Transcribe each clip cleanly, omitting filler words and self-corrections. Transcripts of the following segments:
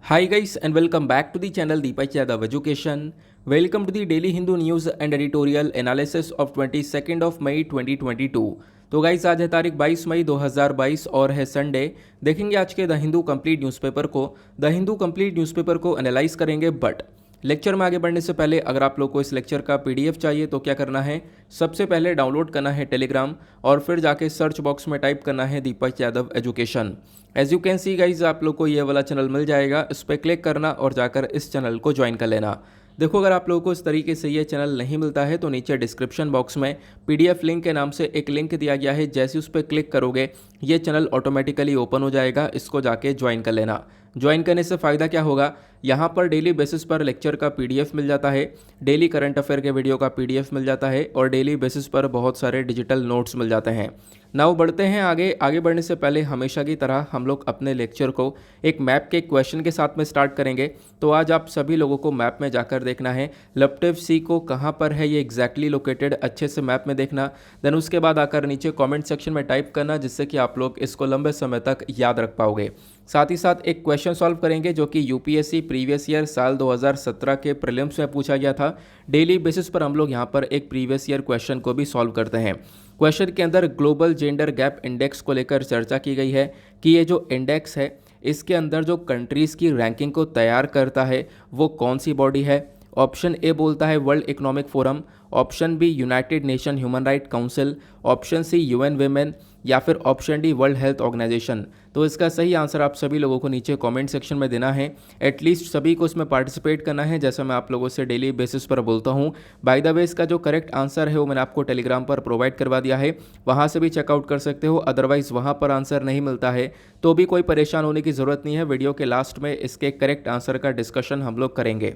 Hi guys and welcome back to the channel Deepak Yadav Education. Welcome to the Daily Hindu News and Editorial Analysis of 22nd of May 2022. तो guys आज है तारीख 22 मई 2022 और है Sunday. देखेंगे आज के द हिंदू कंप्लीट न्यूज़पेपर को। द हिंदू कंप्लीट न्यूज़पेपर को एनालाइज करेंगे, बट लेक्चर में आगे बढ़ने से पहले अगर आप लोग को इस लेक्चर का पीडीएफ चाहिए तो क्या करना है, सबसे पहले डाउनलोड करना है टेलीग्राम और फिर जाके सर्च बॉक्स में टाइप करना है Deepak Yadav education. As you can see guys आप लोग को ये वाला चैनल मिल जाएगा, इस पर क्लिक करना और जाकर इस चैनल को ज्वाइन कर लेना। देखो अगर आप लोगों को इस तरीके से ये चैनल नहीं मिलता है तो नीचे डिस्क्रिप्शन बॉक्स में पीडीएफ लिंक के नाम से एक लिंक दिया गया है, जैसे उस पर क्लिक करोगे ये चैनल ऑटोमेटिकली ओपन हो जाएगा, इसको जाके ज्वाइन कर लेना। ज्वाइन करने से फ़ायदा क्या होगा, यहाँ पर डेली बेसिस पर लेक्चर का पीडीएफ मिल जाता है, डेली करंट अफेयर के वीडियो का पीडीएफ मिल जाता है और डेली बेसिस पर बहुत सारे डिजिटल नोट्स मिल जाते हैं। नाउ बढ़ते हैं आगे बढ़ने से पहले हमेशा की तरह हम लोग अपने लेक्चर को एक मैप के क्वेश्चन के साथ में स्टार्ट करेंगे। तो आज आप सभी लोगों को मैप में जाकर देखना है लपटेव सी को कहाँ पर है ये एग्जैक्टली लोकेटेड, अच्छे से मैप में देखना। देन उसके बाद आकर नीचे कमेंट सेक्शन में टाइप करना, जिससे कि आप लोग इसको लंबे समय तक याद रख पाओगे। साथ ही साथ एक क्वेश्चन सॉल्व करेंगे जो कि यूपीएससी प्रीवियस ईयर साल 2017 के प्रीलिम्स में पूछा गया था। डेली बेसिस पर हम लोग यहाँ पर एक प्रीवियस ईयर क्वेश्चन को भी सॉल्व करते हैं। क्वेश्चन के अंदर ग्लोबल जेंडर गैप इंडेक्स को लेकर चर्चा की गई है कि ये जो इंडेक्स है इसके अंदर जो कंट्रीज़ की रैंकिंग को तैयार करता है वो कौन सी बॉडी है। ऑप्शन ए बोलता है World Economic Forum, option B United Nation Human Right Council, option C UN Women या फिर option D World Health Organization. तो इसका सही आंसर आप सभी लोगों को नीचे कमेंट सेक्शन में देना है। एटलीस्ट सभी को इसमें पार्टिसिपेट करना है, जैसा मैं आप लोगों से डेली बेसिस पर बोलता हूँ। बाय द वे इसका जो करेक्ट आंसर है वो मैंने आपको टेलीग्राम पर प्रोवाइड करवा दिया है, वहाँ से भी चेकआउट कर सकते हो। अदरवाइज़ वहाँ पर आंसर नहीं मिलता है तो भी कोई परेशान होने की ज़रूरत नहीं है, वीडियो के लास्ट में इसके करेक्ट आंसर का डिस्कशन हम लोग करेंगे।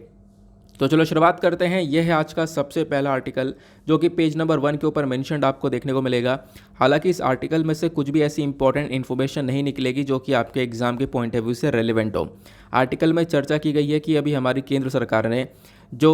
तो चलो शुरुआत करते हैं। यह है आज का सबसे पहला आर्टिकल जो कि पेज नंबर 1 के ऊपर मेंशन्ड आपको देखने को मिलेगा। हालांकि इस आर्टिकल में से कुछ भी ऐसी इंपॉर्टेंट इन्फॉर्मेशन नहीं निकलेगी जो कि आपके एग्जाम के पॉइंट ऑफ व्यू से रेलिवेंट हो। आर्टिकल में चर्चा की गई है कि अभी हमारी केंद्र सरकार ने जो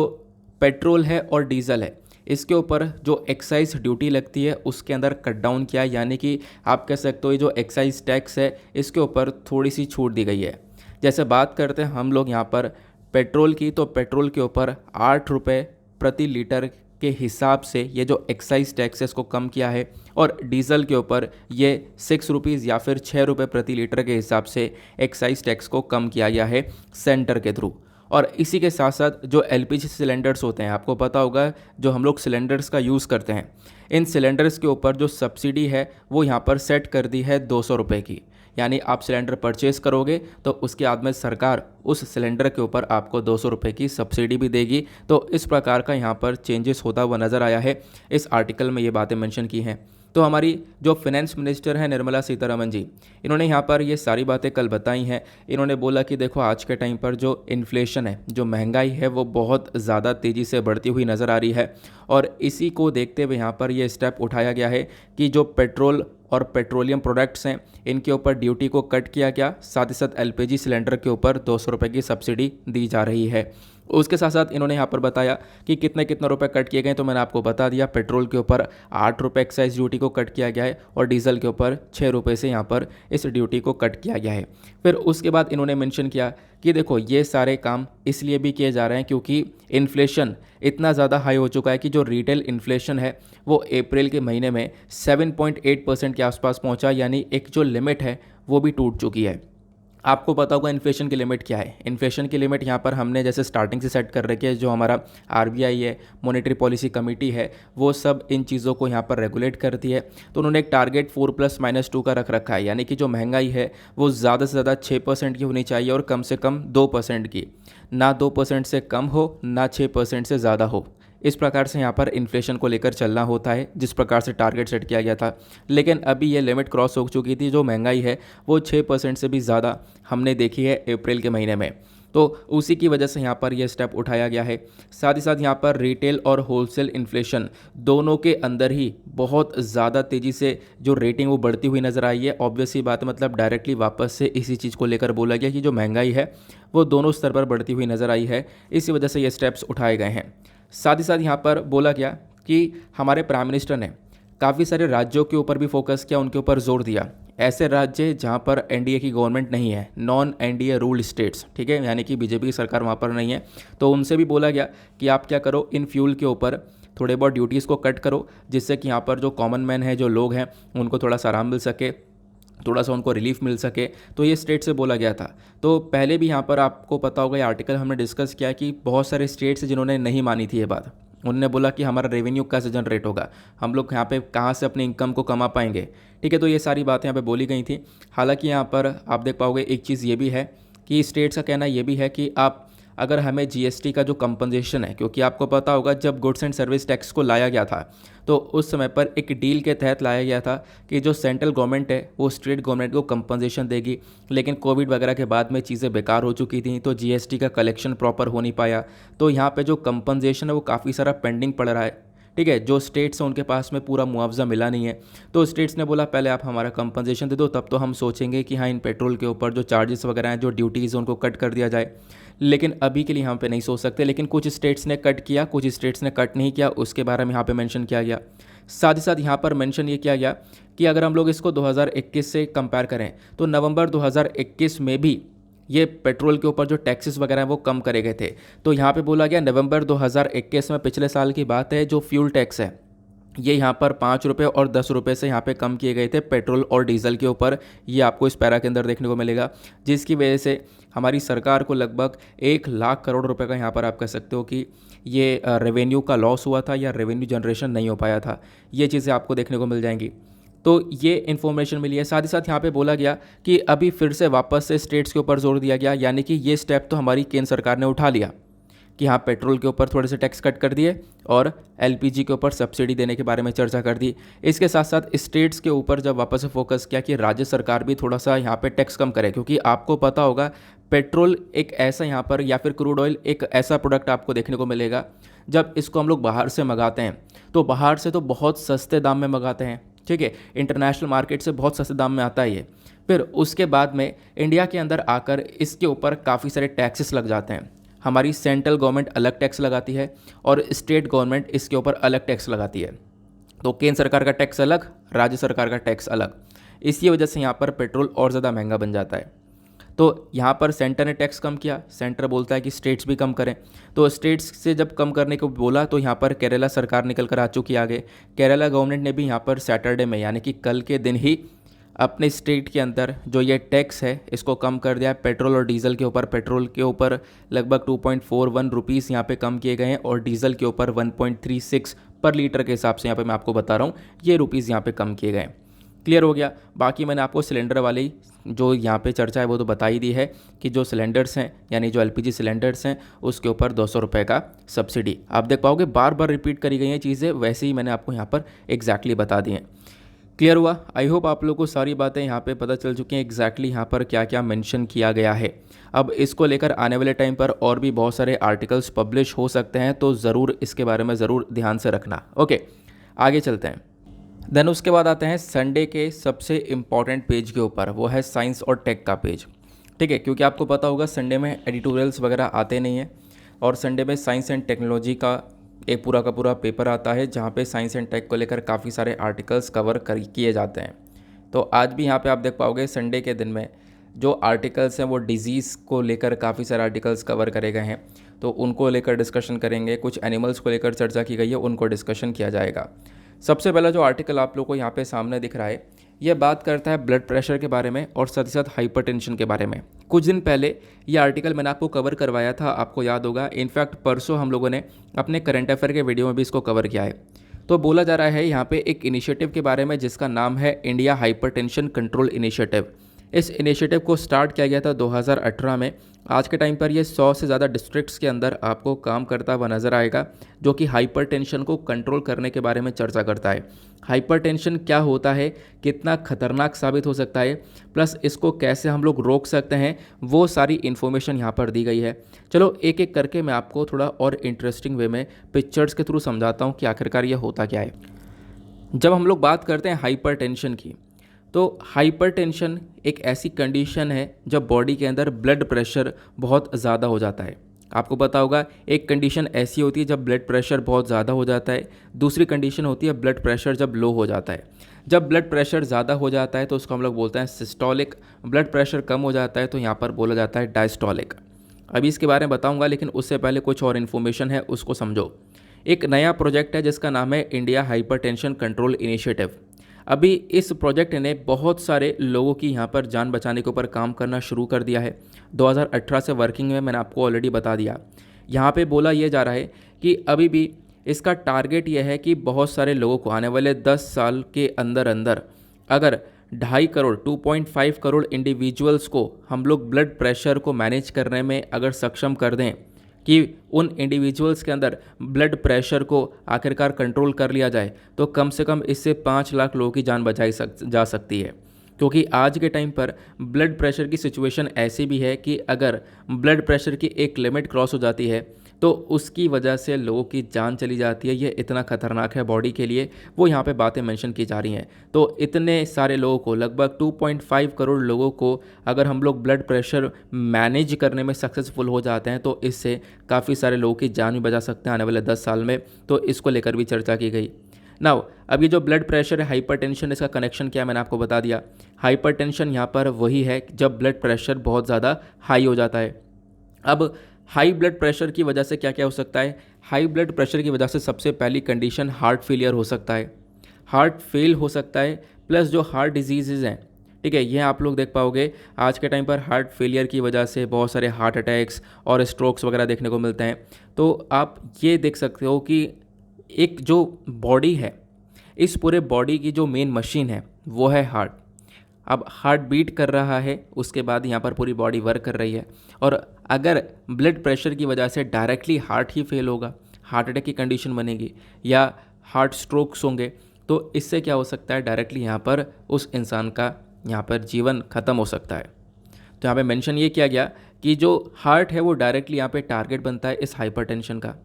पेट्रोल है और डीजल है इसके ऊपर जो एक्साइज ड्यूटी लगती है उसके अंदर कट डाउन किया, यानी कि आप कह सकते हो ये जो एक्साइज टैक्स है इसके ऊपर थोड़ी सी छूट दी गई है। जैसे बात करते हैं हम लोग यहाँ पर पेट्रोल की, तो पेट्रोल के ऊपर 8 रुपये प्रति लीटर के हिसाब से ये जो एक्साइज टैक्स है इसको कम किया है, और डीजल के ऊपर ये 6 रुपीज़ या फिर 6 रुपये प्रति लीटर के हिसाब से एक्साइज टैक्स को कम किया गया है सेंटर के थ्रू। और इसी के साथ साथ जो एलपीजी सिलेंडर्स होते हैं, आपको पता होगा जो हम लोग सिलेंडर्स का यूज़ करते हैं, इन सिलेंडर्स के ऊपर जो सब्सिडी है वो यहाँ पर सेट कर दी है 200 रुपये की। यानी आप सिलेंडर परचेज़ करोगे तो उसके बाद में सरकार उस सिलेंडर के ऊपर आपको 200 रुपये की सब्सिडी भी देगी। तो इस प्रकार का यहाँ पर चेंजेस होता हुआ नज़र आया है, इस आर्टिकल में ये बातें मेंशन की हैं। तो हमारी जो फाइनेंस मिनिस्टर हैं निर्मला सीतारमण जी, इन्होंने यहाँ पर ये सारी बातें कल बताई हैं। इन्होंने बोला कि देखो आज के टाइम पर जो इन्फ्लेशन है, जो महंगाई है वो बहुत ज़्यादा तेज़ी से बढ़ती हुई नज़र आ रही है, और इसी को देखते हुए यहाँ पर ये स्टेप उठाया गया है कि जो पेट्रोल और पेट्रोलियम प्रोडक्ट्स हैं इनके ऊपर ड्यूटी को कट किया गया, साथ ही साथ एलपीजी सिलेंडर के ऊपर 200 रुपये की सब्सिडी दी जा रही है। उसके साथ साथ इन्होंने यहाँ पर बताया कि कितने रुपए कट किए गए, तो मैंने आपको बता दिया। पेट्रोल के ऊपर 8 रुपये एक्साइज ड्यूटी को कट किया गया है और डीजल के ऊपर 6 रुपये से यहाँ पर इस ड्यूटी को कट किया गया है। फिर उसके बाद इन्होंने मेंशन किया कि देखो ये सारे काम इसलिए भी किए जा रहे हैं क्योंकि इन्फ्लेशन इतना ज़्यादा हाई हो चुका है कि जो रिटेल इन्फ्लेशन है वो अप्रैल के महीने में 7.8% के आसपास पहुंचा, यानी एक जो लिमिट है वो भी टूट चुकी है। आपको पता होगा इन्फ्लेशन की लिमिट क्या है। इन्फ्लेशन की लिमिट यहाँ पर हमने जैसे स्टार्टिंग से सेट कर रखी है, जो हमारा आरबीआई है, मॉनेटरी पॉलिसी कमेटी है, वो सब इन चीज़ों को यहाँ पर रेगुलेट करती है। तो उन्होंने एक टारगेट 4+-2 का रख रखा है, यानी कि जो महंगाई है वो ज़्यादा से ज़्यादा 6% की होनी चाहिए और कम से कम 2% की, ना 2% से कम हो ना 6% से ज़्यादा हो। इस प्रकार से यहाँ पर इन्फ्लेशन को लेकर चलना होता है, जिस प्रकार से टारगेट सेट किया गया था। लेकिन अभी ये लिमिट क्रॉस हो चुकी थी, जो महंगाई है वो 6% से भी ज़्यादा हमने देखी है अप्रैल के महीने में। तो उसी की वजह से यहाँ पर यह स्टेप उठाया गया है। साथ ही साथ यहाँ पर रिटेल और होलसेल इन्फ्लेशन दोनों के अंदर ही बहुत ज़्यादा तेज़ी से जो रेटिंग वो बढ़ती हुई नज़र आई है। ऑब्वियसली बात है, मतलब डायरेक्टली वापस से इसी चीज़ को लेकर बोला गया कि जो महंगाई है वो दोनों स्तर पर बढ़ती हुई नज़र आई है, इसी वजह से ये स्टेप्स उठाए गए हैं। साथ ही साथ यहाँ पर बोला गया कि हमारे प्राइम मिनिस्टर ने काफ़ी सारे राज्यों के ऊपर भी फोकस किया, उनके ऊपर जोर दिया। ऐसे राज्य जहाँ पर एनडीए की गवर्नमेंट नहीं है, नॉन एनडीए रूल्ड स्टेट्स, ठीक है, यानी कि बीजेपी की सरकार वहाँ पर नहीं है, तो उनसे भी बोला गया कि आप क्या करो, इन फ्यूल के ऊपर थोड़े बहुत ड्यूटीज़ को कट करो, जिससे कि यहाँ पर जो कॉमन मैन है, जो लोग हैं, उनको थोड़ा सा आराम मिल सके, थोड़ा सा उनको रिलीफ मिल सके। तो ये स्टेट से बोला गया था। तो पहले भी यहाँ पर आपको पता होगा, ये आर्टिकल हमने डिस्कस किया कि बहुत सारे स्टेट्स जिन्होंने नहीं मानी थी ये बात, उन्होंने बोला कि हमारा रेवेन्यू कैसे जनरेट होगा, हम लोग यहाँ पे कहाँ से अपनी इनकम को कमा पाएंगे, ठीक है। तो ये सारी बातें यहाँ पे बोली गई थी। हालांकि यहाँ पर आप देख पाओगे एक चीज़ ये भी है कि स्टेट्स का कहना ये भी है कि आप अगर हमें जीएसटी का जो कंपनसेशन है, क्योंकि आपको पता होगा जब गुड्स एंड सर्विस टैक्स को लाया गया था तो उस समय पर एक डील के तहत लाया गया था कि जो सेंट्रल गवर्नमेंट है वो स्टेट गवर्नमेंट को कंपनसेशन देगी, लेकिन कोविड वगैरह के बाद में चीज़ें बेकार हो चुकी थी, तो जीएसटी का कलेक्शन प्रॉपर हो नहीं पाया, तो यहाँ पे जो कंपनसेशन है वो काफ़ी सारा पेंडिंग पड़ रहा है, ठीक है। जो स्टेट्स हैं उनके पास में पूरा मुआवजा मिला नहीं है, तो स्टेट्स ने बोला पहले आप हमारा कंपनसेशन दे दो, तब तो हम सोचेंगे कि हाँ इन पेट्रोल के ऊपर जो चार्जेस वगैरह हैं, जो ड्यूटीज़ हैं, उनको कट कर दिया जाए। लेकिन अभी के लिए यहाँ पे नहीं सोच सकते, लेकिन कुछ स्टेट्स ने कट किया, कुछ स्टेट्स ने कट नहीं किया, उसके बारे में यहाँ पे मेंशन किया गया। साथ ही साथ यहाँ पर मेंशन ये किया गया कि अगर हम लोग इसको 2021 से कंपेयर करें तो नवंबर 2021 में भी ये पेट्रोल के ऊपर जो टैक्सेस वगैरह हैं वो कम करे गए थे। तो यहाँ पे बोला गया नवंबर 2021 में, पिछले साल की बात है, जो फ्यूल टैक्स है ये यहाँ पर 5 रुपये और 10 रुपये से यहाँ पे कम किए गए थे पेट्रोल और डीजल के ऊपर। ये आपको इस पैरा के अंदर देखने को मिलेगा, जिसकी वजह से हमारी सरकार को लगभग 1 लाख करोड़ रुपए का यहाँ पर आप कह सकते हो कि ये रेवेन्यू का लॉस हुआ था या रेवेन्यू जनरेशन नहीं हो पाया था। ये चीज़ें आपको देखने को मिल जाएंगी। तो ये इन्फॉर्मेशन मिली है। साथ ही साथ यहाँ पे बोला गया कि अभी फिर से वापस से स्टेट्स के ऊपर जोर दिया गया, यानी कि ये स्टेप तो हमारी केंद्र सरकार ने उठा लिया कि हाँ पेट्रोल के ऊपर थोड़े से टैक्स कट कर दिए और एलपीजी के ऊपर सब्सिडी देने के बारे में चर्चा कर दी। इसके साथ साथ स्टेट्स के ऊपर जब वापस से फोकस किया कि राज्य सरकार भी थोड़ा सा यहाँ पे टैक्स कम करे, क्योंकि आपको पता होगा पेट्रोल एक ऐसा यहाँ पर, या फिर क्रूड ऑयल एक ऐसा प्रोडक्ट आपको देखने को मिलेगा जब इसको हम लोग बाहर से मंगाते हैं तो बाहर से तो बहुत सस्ते दाम में मंगाते हैं, ठीक है, इंटरनेशनल मार्केट से बहुत सस्ते दाम में आता है ये। फिर उसके बाद में इंडिया के अंदर आकर इसके ऊपर काफ़ी सारे टैक्सेस लग जाते हैं। हमारी सेंट्रल गवर्नमेंट अलग टैक्स लगाती है और स्टेट गवर्नमेंट इसके ऊपर अलग टैक्स लगाती है। तो केंद्र सरकार का टैक्स अलग, राज्य सरकार का टैक्स अलग। इसी वजह से यहाँ पर पेट्रोल और ज़्यादा महंगा बन जाता है। तो यहाँ पर सेंटर ने टैक्स कम किया, सेंटर बोलता है कि स्टेट्स भी कम करें। तो स्टेट्स से जब कम करने को बोला तो यहाँ पर केरला सरकार निकल कर आ चुकी आगे। केरला गवर्नमेंट ने भी यहाँ पर सैटरडे में, यानी कि कल के दिन ही, अपने स्टेट के अंदर जो ये टैक्स है इसको कम कर दिया पेट्रोल और डीजल के ऊपर। पेट्रोल के ऊपर लगभग 2.41 रुपीज़ यहाँ पे कम किए गए हैं और डीजल के ऊपर 1.36 पर लीटर के हिसाब से यहाँ पे मैं आपको बता रहा हूँ ये रुपीज़ यहाँ पे कम किए गए। क्लियर हो गया। बाकी मैंने आपको सिलेंडर वाली जो यहाँ पे चर्चा है वो तो बता ही दी है कि जो सिलेंडर्स हैं, यानी जो एलपीजी सिलेंडर्स हैं, उसके ऊपर 200 रुपये का सब्सिडी। आप देख पाओगे बार बार रिपीट करी गई हैं चीज़ें, वैसे ही मैंने आपको यहाँ पर एग्जैक्टली बता दी हैं। क्लियर हुआ? आई होप आप लोगों को सारी बातें यहाँ पे पता चल चुकी हैं एग्जैक्टली यहाँ पर क्या क्या मेंशन किया गया है। अब इसको लेकर आने वाले टाइम पर और भी बहुत सारे आर्टिकल्स पब्लिश हो सकते हैं, तो ज़रूर इसके बारे में ज़रूर ध्यान से रखना। ओके, आगे चलते हैं। देन उसके बाद आते हैं संडे के सबसे इम्पॉर्टेंट पेज के ऊपर, वो है साइंस और टेक का पेज। ठीक है, क्योंकि आपको पता होगा संडे में एडिटोरियल्स वगैरह आते नहीं हैं और संडे में साइंस एंड टेक्नोलॉजी का एक पूरा का पूरा पेपर आता है जहाँ पे साइंस एंड टेक को लेकर काफ़ी सारे आर्टिकल्स कवर किए जाते हैं। तो आज भी यहाँ पे आप देख पाओगे संडे के दिन में जो आर्टिकल्स हैं वो डिजीज़ को लेकर काफ़ी सारे आर्टिकल्स कवर करे गए हैं, तो उनको लेकर डिस्कशन करेंगे। कुछ एनिमल्स को लेकर चर्चा की गई है, उनको डिस्कशन किया जाएगा। सबसे पहला जो आर्टिकल आप लोग को यहाँ पे सामने दिख रहा है, यह बात करता है ब्लड प्रेशर के बारे में और साथ ही साथ हाइपरटेंशन के बारे में। कुछ दिन पहले ये आर्टिकल मैंने आपको कवर करवाया था, आपको याद होगा। इनफैक्ट परसों हम लोगों ने अपने करंट अफेयर के वीडियो में भी इसको कवर किया है। तो बोला जा रहा है यहाँ पे एक इनिशिएटिव के बारे में जिसका नाम है इंडिया हाइपरटेंशन कंट्रोल इनिशिएटिव। इस इनिशिएटिव को स्टार्ट किया गया था 2018 में। आज के टाइम पर ये 100 से ज़्यादा डिस्ट्रिक्ट्स के अंदर आपको काम करता हुआ नज़र आएगा, जो कि हाइपरटेंशन को कंट्रोल करने के बारे में चर्चा करता है। हाइपरटेंशन क्या होता है, कितना खतरनाक साबित हो सकता है, प्लस इसको कैसे हम लोग रोक सकते हैं, वो सारी इन्फॉर्मेशन यहाँ पर दी गई है। चलो एक एक करके मैं आपको थोड़ा और इंटरेस्टिंग वे में पिक्चर्स के थ्रू समझाता हूँ कि आखिरकार ये होता क्या है। जब हम लोग बात करते हैं हाइपरटेंशन की, तो हाइपरटेंशन एक ऐसी कंडीशन है जब बॉडी के अंदर ब्लड प्रेशर बहुत ज़्यादा हो जाता है। आपको पता होगा एक कंडीशन ऐसी होती है जब ब्लड प्रेशर बहुत ज़्यादा हो जाता है, दूसरी कंडीशन होती है ब्लड प्रेशर जब लो हो जाता है। जब ब्लड प्रेशर ज़्यादा हो जाता है तो उसको हम लोग बोलते हैं सिस्टोलिक, ब्लड प्रेशर कम हो जाता है तो यहाँ पर बोला जाता है डायस्टोलिक। अभी इसके बारे में बताऊंगा, लेकिन उससे पहले कुछ और इन्फॉर्मेशन है उसको समझो। एक नया प्रोजेक्ट है जिसका नाम है इंडिया हाइपरटेंशन कंट्रोल इनिशिएटिव। अभी इस प्रोजेक्ट ने बहुत सारे लोगों की यहाँ पर जान बचाने के ऊपर काम करना शुरू कर दिया है। 2018 से वर्किंग में, मैंने आपको ऑलरेडी बता दिया। यहाँ पे बोला यह जा रहा है कि अभी भी इसका टारगेट यह है कि बहुत सारे लोगों को आने वाले 10 साल के अंदर अंदर अगर 2.5 करोड़ 2.5 करोड़ इंडिविजुअल्स को हम लोग ब्लड प्रेशर को मैनेज करने में अगर सक्षम कर दें कि उन इंडिविजुअल्स के अंदर ब्लड प्रेशर को आखिरकार कंट्रोल कर लिया जाए, तो कम से कम इससे 5 लाख लोगों की जान बचाई जा सकती है। क्योंकि आज के टाइम पर ब्लड प्रेशर की सिचुएशन ऐसी भी है कि अगर ब्लड प्रेशर की एक लिमिट क्रॉस हो जाती है तो उसकी वजह से लोगों की जान चली जाती है। ये इतना खतरनाक है बॉडी के लिए, वो यहाँ पे बातें मेंशन की जा रही हैं। तो इतने सारे लोगों को, लगभग 2.5 करोड़ लोगों को अगर हम लोग ब्लड प्रेशर मैनेज करने में सक्सेसफुल हो जाते हैं तो इससे काफ़ी सारे लोगों की जान भी बचा सकते हैं आने वाले 10 साल में। तो इसको लेकर भी चर्चा की गई। नाउ अब ये जो ब्लड प्रेशर है, हाइपरटेंशन, इसका कनेक्शन क्या है मैंने आपको बता दिया। हाइपरटेंशन यहाँ पर वही है जब ब्लड प्रेशर बहुत ज़्यादा हाई हो जाता है। अब हाई ब्लड प्रेशर की वजह से क्या क्या हो सकता है? हाई ब्लड प्रेशर की वजह से सबसे पहली कंडीशन हार्ट फेलियर हो सकता है, हार्ट फेल हो सकता है, प्लस जो हार्ट डिजीज़ हैं, ठीक है, ये आप लोग देख पाओगे आज के टाइम पर हार्ट फेलियर की वजह से बहुत सारे हार्ट अटैक्स और स्ट्रोक्स वगैरह देखने को मिलते हैं। तो आप ये देख सकते हो कि एक जो बॉडी है, इस पूरे बॉडी की जो मेन मशीन है वो है हार्ट। अब हार्ट बीट कर रहा है, उसके बाद यहाँ पर पूरी बॉडी वर्क कर रही है। और अगर ब्लड प्रेशर की वजह से डायरेक्टली हार्ट ही फेल होगा, हार्ट अटैक की कंडीशन बनेगी या हार्ट स्ट्रोक्स होंगे, तो इससे क्या हो सकता है, डायरेक्टली यहाँ पर उस इंसान का यहाँ पर जीवन ख़त्म हो सकता है। तो यहाँ पे मेंशन ये किया गया कि जो हार्ट है वो डायरेक्टली यहाँ पे टारगेट बनता है इस हाइपरटेंशन का।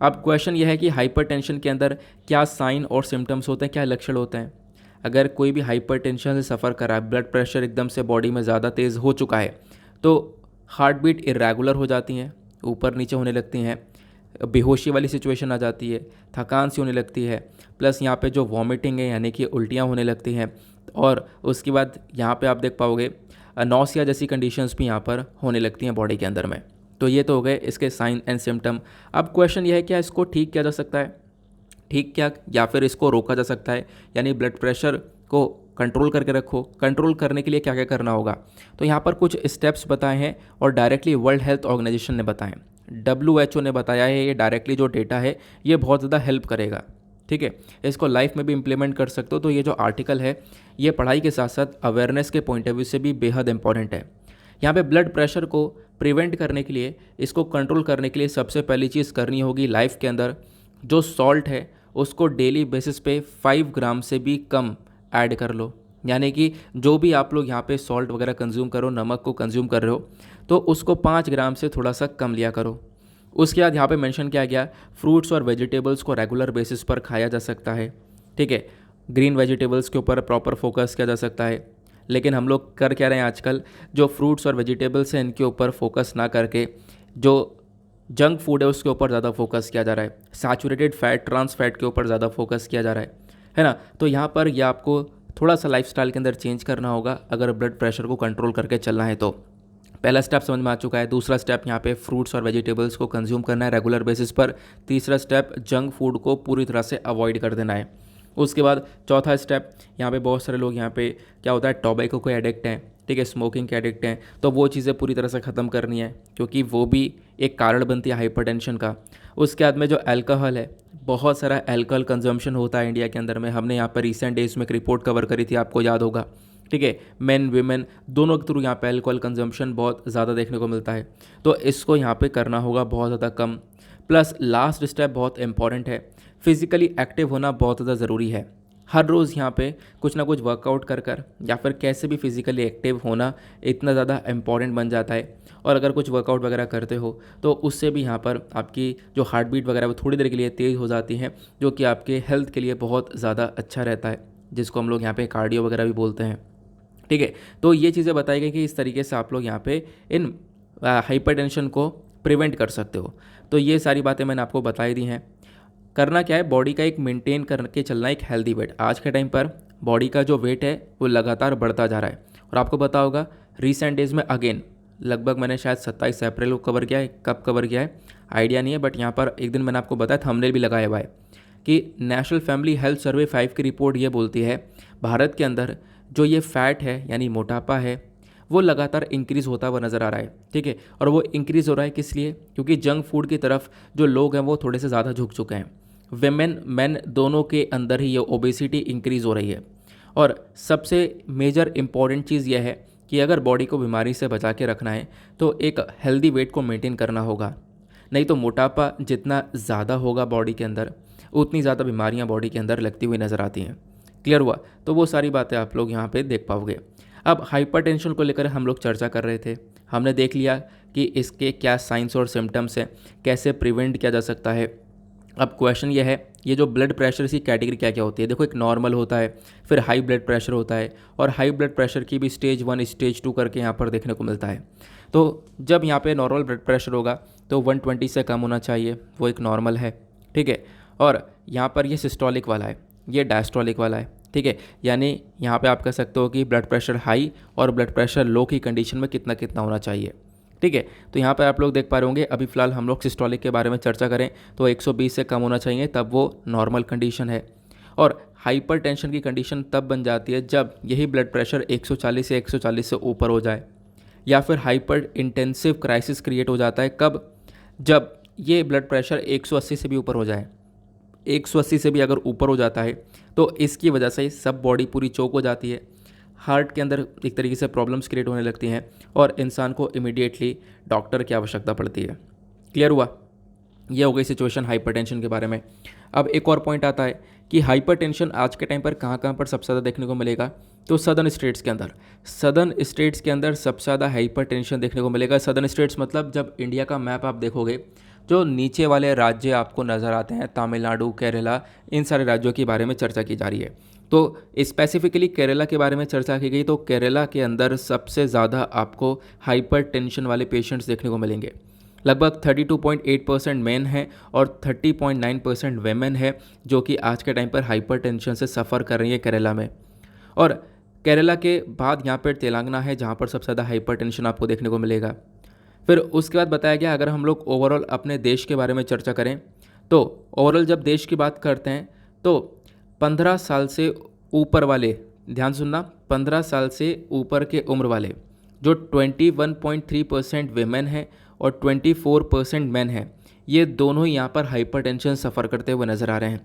अब क्वेश्चन ये है कि हाइपरटेंशन के अंदर क्या साइन और सिम्टम्स होते हैं, क्या लक्षण होते हैं। अगर कोई भी हाइपरटेंशन से सफ़र कर रहा है, ब्लड प्रेशर एकदम से बॉडी में ज़्यादा तेज़ हो चुका है, तो हार्ट बीट इरेगुलर हो जाती हैं, ऊपर नीचे होने लगती हैं, बेहोशी वाली सिचुएशन आ जाती है, थकान सी होने लगती है, प्लस यहाँ पे जो वॉमिटिंग है यानी कि उल्टियाँ होने लगती हैं, और उसके बाद यहाँ पे आप देख पाओगे नौसिया जैसी कंडीशंस भी यहाँ पर होने लगती हैं बॉडी के अंदर में। तो ये तो हो गए इसके साइन एंड सिम्टम। अब क्वेश्चन ये है क्या इसको ठीक किया जा सकता है, ठीक क्या, या फिर इसको रोका जा सकता है, यानी ब्लड प्रेशर को कंट्रोल करके रखो। कंट्रोल करने के लिए क्या क्या करना होगा, तो यहाँ पर कुछ स्टेप्स बताए हैं और डायरेक्टली वर्ल्ड हेल्थ ऑर्गेनाइजेशन ने बताए, WHO ने बताया है। ये डायरेक्टली जो डेटा है ये बहुत ज़्यादा हेल्प करेगा, ठीक है, इसको लाइफ में भी इम्प्लीमेंट कर सकते हो। तो ये जो आर्टिकल है ये पढ़ाई के साथ साथ अवेयरनेस के पॉइंट ऑफ व्यू से भी बेहद इंपॉर्टेंट है। यहाँ पे ब्लड प्रेशर को प्रिवेंट करने के लिए, इसको कंट्रोल करने के लिए सबसे पहली चीज़ करनी होगी, लाइफ के अंदर जो सॉल्ट है उसको डेली बेसिस पे 5 ग्राम से भी कम ऐड कर लो। यानी कि जो भी आप लोग यहाँ पे सॉल्ट वगैरह कंज्यूम करो, नमक को कंज्यूम कर रहे हो, तो उसको 5 ग्राम से थोड़ा सा कम लिया करो। उसके बाद यहाँ पे मेंशन किया गया फ्रूट्स और वेजिटेबल्स को रेगुलर बेसिस पर खाया जा सकता है, ठीक है, ग्रीन वेजिटेबल्स के ऊपर प्रॉपर फोकस किया जा सकता है। लेकिन हम लोग कर क्या रहे हैं आजकल, जो फ्रूट्स और वेजिटेबल्स हैं इनके ऊपर फोकस ना करके जो जंक फूड है उसके ऊपर ज़्यादा फोकस किया जा रहा है, सैचुरेटेड फैट, ट्रांस फैट के ऊपर ज़्यादा फोकस किया जा रहा है ना। तो यहाँ पर यह आपको थोड़ा सा लाइफस्टाइल के अंदर चेंज करना होगा अगर ब्लड प्रेशर को कंट्रोल करके चलना है। तो पहला स्टेप समझ में आ चुका है। दूसरा स्टेप यहाँ पे फ्रूट्स और वेजिटेबल्स को कंज्यूम करना है रेगुलर बेसिस पर। तीसरा स्टेप जंक फूड को पूरी तरह से अवॉइड कर देना है। उसके बाद चौथा स्टेप, यहाँ पे बहुत सारे लोग यहाँ पे क्या होता है टोबैको को एडिक्ट हैं, ठीक है, स्मोकिंग के एडिक्ट हैं, तो वो चीज़ें पूरी तरह से ख़त्म करनी है क्योंकि वो भी एक कारण बनती है हाइपरटेंशन का। उसके बाद में जो अल्कोहल है, बहुत सारा अल्कोहल कंजम्पशन होता है इंडिया के अंदर में। हमने यहाँ पर रिसेंट डेज में एक रिपोर्ट कवर करी थी, आपको याद होगा, ठीक है, मेन वीमेन दोनों के थ्रू यहाँ पे अल्कोहल कंजम्पशन बहुत ज़्यादा देखने को मिलता है, तो इसको यहाँ पे करना होगा बहुत ज़्यादा कम। प्लस लास्ट स्टेप बहुत इंपॉर्टेंट है, फिज़िकली एक्टिव होना बहुत ज़्यादा ज़रूरी है। हर रोज़ यहाँ पे कुछ ना कुछ वर्कआउट कर या फिर कैसे भी फिज़िकली एक्टिव होना इतना ज़्यादा इम्पॉर्टेंट बन जाता है। और अगर कुछ वर्कआउट वगैरह करते हो तो उससे भी यहाँ पर आपकी जो हार्ट बीट वगैरह वो थोड़ी देर के लिए तेज़ हो जाती है, जो कि आपके हेल्थ के लिए बहुत ज़्यादा अच्छा रहता है, जिसको हम लोग यहाँ पे कार्डियो वगैरह भी बोलते हैं, ठीक है। तो ये चीज़ें बताई गई कि इस तरीके से आप लोग यहाँ पे इन हाइपरटेंशन को प्रिवेंट कर सकते हो। तो ये सारी बातें मैंने आपको बताई दी हैं। करना क्या है, बॉडी का एक मेंटेन करके चलना, एक हेल्दी वेट। आज के टाइम पर बॉडी का जो वेट है वो लगातार बढ़ता जा रहा है। और आपको पता होगा रिसेंट डेज में अगेन लगभग मैंने शायद 27 अप्रैल को कवर किया है, कब कवर किया है आइडिया नहीं है, बट यहाँ पर एक दिन मैंने आपको बताया थंबनेल भी लगाया हुआ है कि नेशनल फैमिली हेल्थ सर्वे 5 की रिपोर्ट ये बोलती है भारत के अंदर जो ये फैट है यानी मोटापा है वो लगातार इंक्रीज़ होता हुआ नज़र आ रहा है। ठीक है, और वो इंक्रीज़ हो रहा है किस लिए? क्योंकि जंक फूड की तरफ जो लोग हैं वो थोड़े से ज़्यादा झुक चुके हैं। वेमेन मैन दोनों के अंदर ही ये ओबेसिटी इंक्रीज़ हो रही है। और सबसे मेजर इम्पॉर्टेंट चीज़ यह है कि अगर बॉडी को बीमारी से बचा के रखना है तो एक हेल्दी वेट को मेंटेन करना होगा, नहीं तो मोटापा जितना ज़्यादा होगा बॉडी के अंदर उतनी ज़्यादा बीमारियां बॉडी के अंदर लगती हुई नज़र आती हैं। क्लियर हुआ? तो वो सारी बातें आप लोग यहाँ पे देख पाओगे। अब हाइपरटेंशन को लेकर हम लोग चर्चा कर रहे थे, हमने देख लिया कि इसके क्या साइंस और सिम्टम्स हैं, कैसे प्रिवेंट किया जा सकता है। अब क्वेश्चन ये है ये जो ब्लड प्रेशर की कैटेगरी क्या क्या होती है? देखो, एक नॉर्मल होता है, फिर हाई ब्लड प्रेशर होता है, और हाई ब्लड प्रेशर की भी स्टेज 1 स्टेज 2 करके यहाँ पर देखने को मिलता है। तो जब यहाँ पे नॉर्मल ब्लड प्रेशर होगा तो 120 से कम होना चाहिए, वो एक नॉर्मल है। ठीक है, और यहाँ पर ये सिस्टोलिक वाला है, ये डायस्टोलिक वाला है। ठीक है, यानी यहाँ पे आप कह सकते हो कि ब्लड प्रेशर हाई और ब्लड प्रेशर लो की कंडीशन में कितना कितना होना चाहिए। ठीक है, तो यहाँ पर आप लोग देख पा रहे होंगे, अभी फ़िलहाल हम लोग सिस्टोलिक के बारे में चर्चा करें तो 120 से कम होना चाहिए, तब वो नॉर्मल कंडीशन है। और हाइपरटेंशन की कंडीशन तब बन जाती है जब यही ब्लड प्रेशर 140 से 140 से ऊपर हो जाए, या फिर हाइपर इंटेंसिव क्राइसिस क्रिएट हो जाता है कब? जब ये ब्लड प्रेशर 180 से भी ऊपर हो जाए। 180 से भी अगर ऊपर हो जाता है तो इसकी वजह से सब बॉडी पूरी चोक हो जाती है, हार्ट के अंदर एक तरीके से प्रॉब्लम्स क्रिएट होने लगती हैं और इंसान को इमीडिएटली डॉक्टर की आवश्यकता पड़ती है। क्लियर हुआ? यह हो गई सिचुएशन हाइपरटेंशन के बारे में। अब एक और पॉइंट आता है कि हाइपरटेंशन आज के टाइम पर कहाँ कहाँ पर सबसे ज़्यादा देखने को मिलेगा? तो सदर्न स्टेट्स के अंदर, सदर्न स्टेट्स के अंदर सबसे ज़्यादा हाइपरटेंशन देखने को मिलेगा। सदर्न स्टेट्स मतलब जब इंडिया का मैप आप देखोगे, जो नीचे वाले राज्य आपको नज़र आते हैं, तमिलनाडु, केरला, इन सारे राज्यों के बारे में चर्चा की जा रही है। तो स्पेसिफिकली केरला के बारे में चर्चा की गई तो केरला के अंदर सबसे ज़्यादा आपको हाइपरटेंशन वाले पेशेंट्स देखने को मिलेंगे। लगभग 32.8% मेन है और 30.9% वेमेन है जो कि आज के टाइम पर हाइपरटेंशन से सफ़र कर रही है केरला में। और केरला के बाद यहाँ पर तेलंगाना है जहाँ पर सबसे ज़्यादा हाइपरटेंशन आपको देखने को मिलेगा। फिर उसके बाद बताया गया अगर हम लोग ओवरऑल अपने देश के बारे में चर्चा करें तो ओवरऑल जब देश की बात करते हैं तो 15 साल से ऊपर वाले, ध्यान सुनना, 15 साल से ऊपर के उम्र वाले जो 21.3% वेमेन है और 24% मेन है, ये दोनों ही यहाँ पर हाइपरटेंशन सफ़र करते हुए नज़र आ रहे हैं।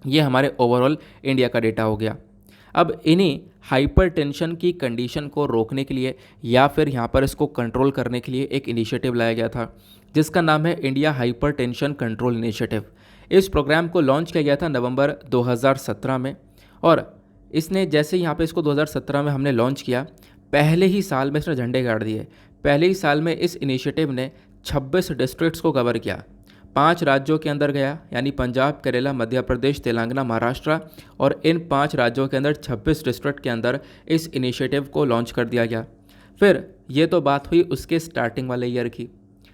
ये हमारे ओवरऑल इंडिया का डेटा हो गया। अब इन्हीं हाइपरटेंशन की कंडीशन को रोकने के लिए या फिर यहाँ पर इसको कंट्रोल करने के लिए एक इनिशिएटिव लाया गया था जिसका नाम है इंडिया हाइपरटेंशन कंट्रोल इनिशिएटिव। इस प्रोग्राम को लॉन्च किया गया था नवंबर 2017 में, और इसने जैसे यहाँ पे इसको 2017 में हमने लॉन्च किया, पहले ही साल में इसने झंडे गाड़ दिए। पहले ही साल में इस इनिशिएटिव ने 26 डिस्ट्रिक्ट्स को कवर किया, 5 राज्यों के अंदर गया, यानी पंजाब, केरला, मध्य प्रदेश, तेलंगाना, महाराष्ट्र, और इन 5 राज्यों के अंदर 26 डिस्ट्रिक्ट के अंदर इस इनिशिएटिव को लॉन्च कर दिया गया। फिर ये तो बात हुई उसके स्टार्टिंग वाले ईयर की।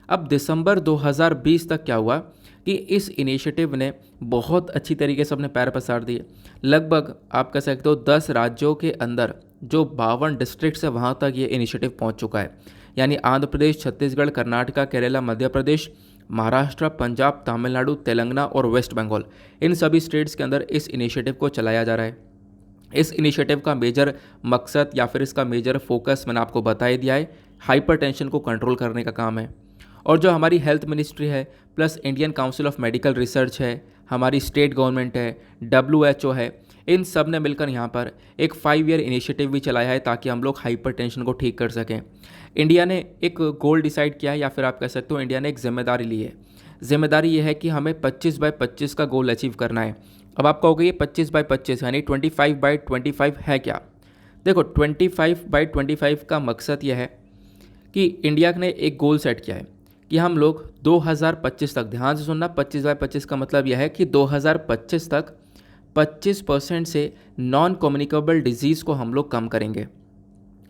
अब दिसंबर 2020 तक क्या हुआ कि इस इनिशिएटिव ने बहुत अच्छी तरीके से अपने पैर पसार दिए। लगभग आप कह सकते हो 10 राज्यों के अंदर जो 52 डिस्ट्रिक्ट्स है वहाँ तक ये इनिशिएटिव पहुँच चुका है, यानी आंध्र प्रदेश, छत्तीसगढ़, कर्नाटका, केरला, मध्य प्रदेश, महाराष्ट्र, पंजाब, तमिलनाडु, तेलंगाना और वेस्ट बंगाल, इन सभी स्टेट्स के अंदर इस इनिशिएटिव को चलाया जा रहा है। इस इनिशिएटिव का मेजर मकसद या फिर इसका मेजर फोकस मैंने आपको बता ही दिया है, हाइपरटेंशन को कंट्रोल करने का काम है। और जो हमारी हेल्थ मिनिस्ट्री है plus Indian council of medical research है, हमारी स्टेट गवर्नमेंट है, WHO है, इन सब ने मिलकर यहाँ पर एक 5 ईयर इनिशिएटिव भी चलाया है ताकि हम लोग हाइपरटेंशन को ठीक कर सकें। इंडिया ने एक गोल डिसाइड किया है, या फिर आप कह सकते हो इंडिया ने एक जिम्मेदारी ली है। जिम्मेदारी ये है कि हमें 25/25 का गोल अचीव करना है। अब आप कहोगे ये 25/25 यानी 25/25 है क्या? देखो, 25/25 का मकसद यह है कि इंडिया ने एक गोल सेट किया है कि हम लोग 2025 तक, ध्यान से सुनना, 25/25 का मतलब यह है कि 2025 तक 25% से नॉन कम्युनिकेबल डिजीज़ को हम लोग कम करेंगे।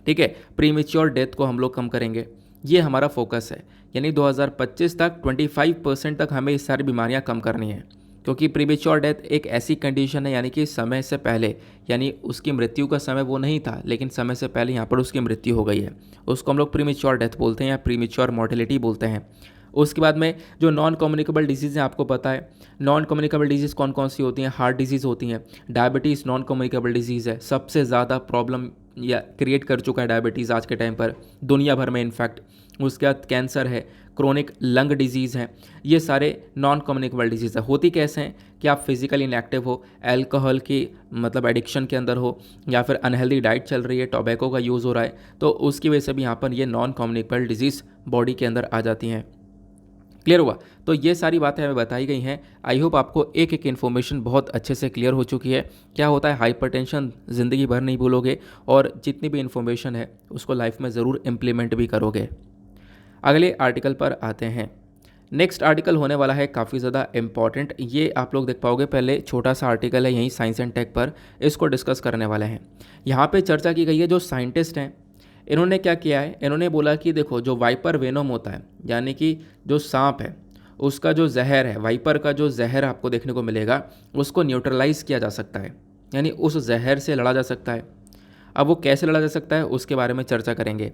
ठीक है, प्रीमेच्योर डेथ को हम लोग कम करेंगे, ये हमारा फोकस है। यानी 2025 तक 25% तक हमें ये सारी बीमारियां कम करनी है। क्योंकि प्रीमेच्योर डेथ एक ऐसी कंडीशन है, यानी कि समय से पहले, यानी उसकी मृत्यु का समय वो नहीं था लेकिन समय से पहले यहाँ पर उसकी मृत्यु हो गई है, उसको हम लोग प्रीमेच्योर डेथ बोलते हैं या प्रीमेच्योर मॉर्टेलिटी बोलते हैं। उसके बाद में जो नॉन कम्युनिकेबल डिजीज़ हैं, आपको पता है नॉन कम्युनिकेबल डिजीज़ कौन कौन सी होती हैं? हार्ट डिजीज़ होती हैं, डायबिटीज़ नॉन कम्युनिकेबल डिजीज़ है, सबसे ज़्यादा प्रॉब्लम या क्रिएट कर चुका है डायबिटीज़ आज के टाइम पर दुनिया भर में इनफैक्ट। उसके बाद कैंसर है, क्रोनिक लंग डिजीज़ हैं, ये सारे नॉन कम्युनिकेबल डिजीज़ है। होती कैसे हैं कि आप फिजिकली इनएक्टिव हो, अल्कोहल की मतलब एडिक्शन के अंदर हो, या फिर अनहेल्दी डाइट चल रही है, टोबैको का यूज़ हो रहा है, तो उसकी वजह से भी यहाँ पर ये नॉन कम्युनिकेबल डिजीज़ बॉडी के अंदर आ जाती हैं। क्लियर हुआ? तो ये सारी बातें हमें बताई गई हैं। आई होप आपको एक एक इन्फॉर्मेशन बहुत अच्छे से क्लियर हो चुकी है। क्या होता है हाइपरटेंशन, ज़िंदगी भर नहीं भूलोगे और जितनी भी इन्फॉर्मेशन है उसको लाइफ में ज़रूर इम्प्लीमेंट भी करोगे। अगले आर्टिकल पर आते हैं। नेक्स्ट आर्टिकल होने वाला है काफ़ी ज़्यादा इंपॉर्टेंट, ये आप लोग देख पाओगे। पहले छोटा सा आर्टिकल है यहीं साइंस एंड टेक पर, इसको डिस्कस करने वाले हैं। यहाँ पे चर्चा की गई है जो साइंटिस्ट हैं इन्होंने क्या किया है, इन्होंने बोला कि देखो जो वाइपर वेनोम होता है, यानी कि जो सांप है उसका जो जहर है, वाइपर का जो जहर आपको देखने को मिलेगा उसको न्यूट्रलाइज किया जा सकता है, यानी उस जहर से लड़ा जा सकता है। अब वो कैसे लड़ा जा सकता है उसके बारे में चर्चा करेंगे।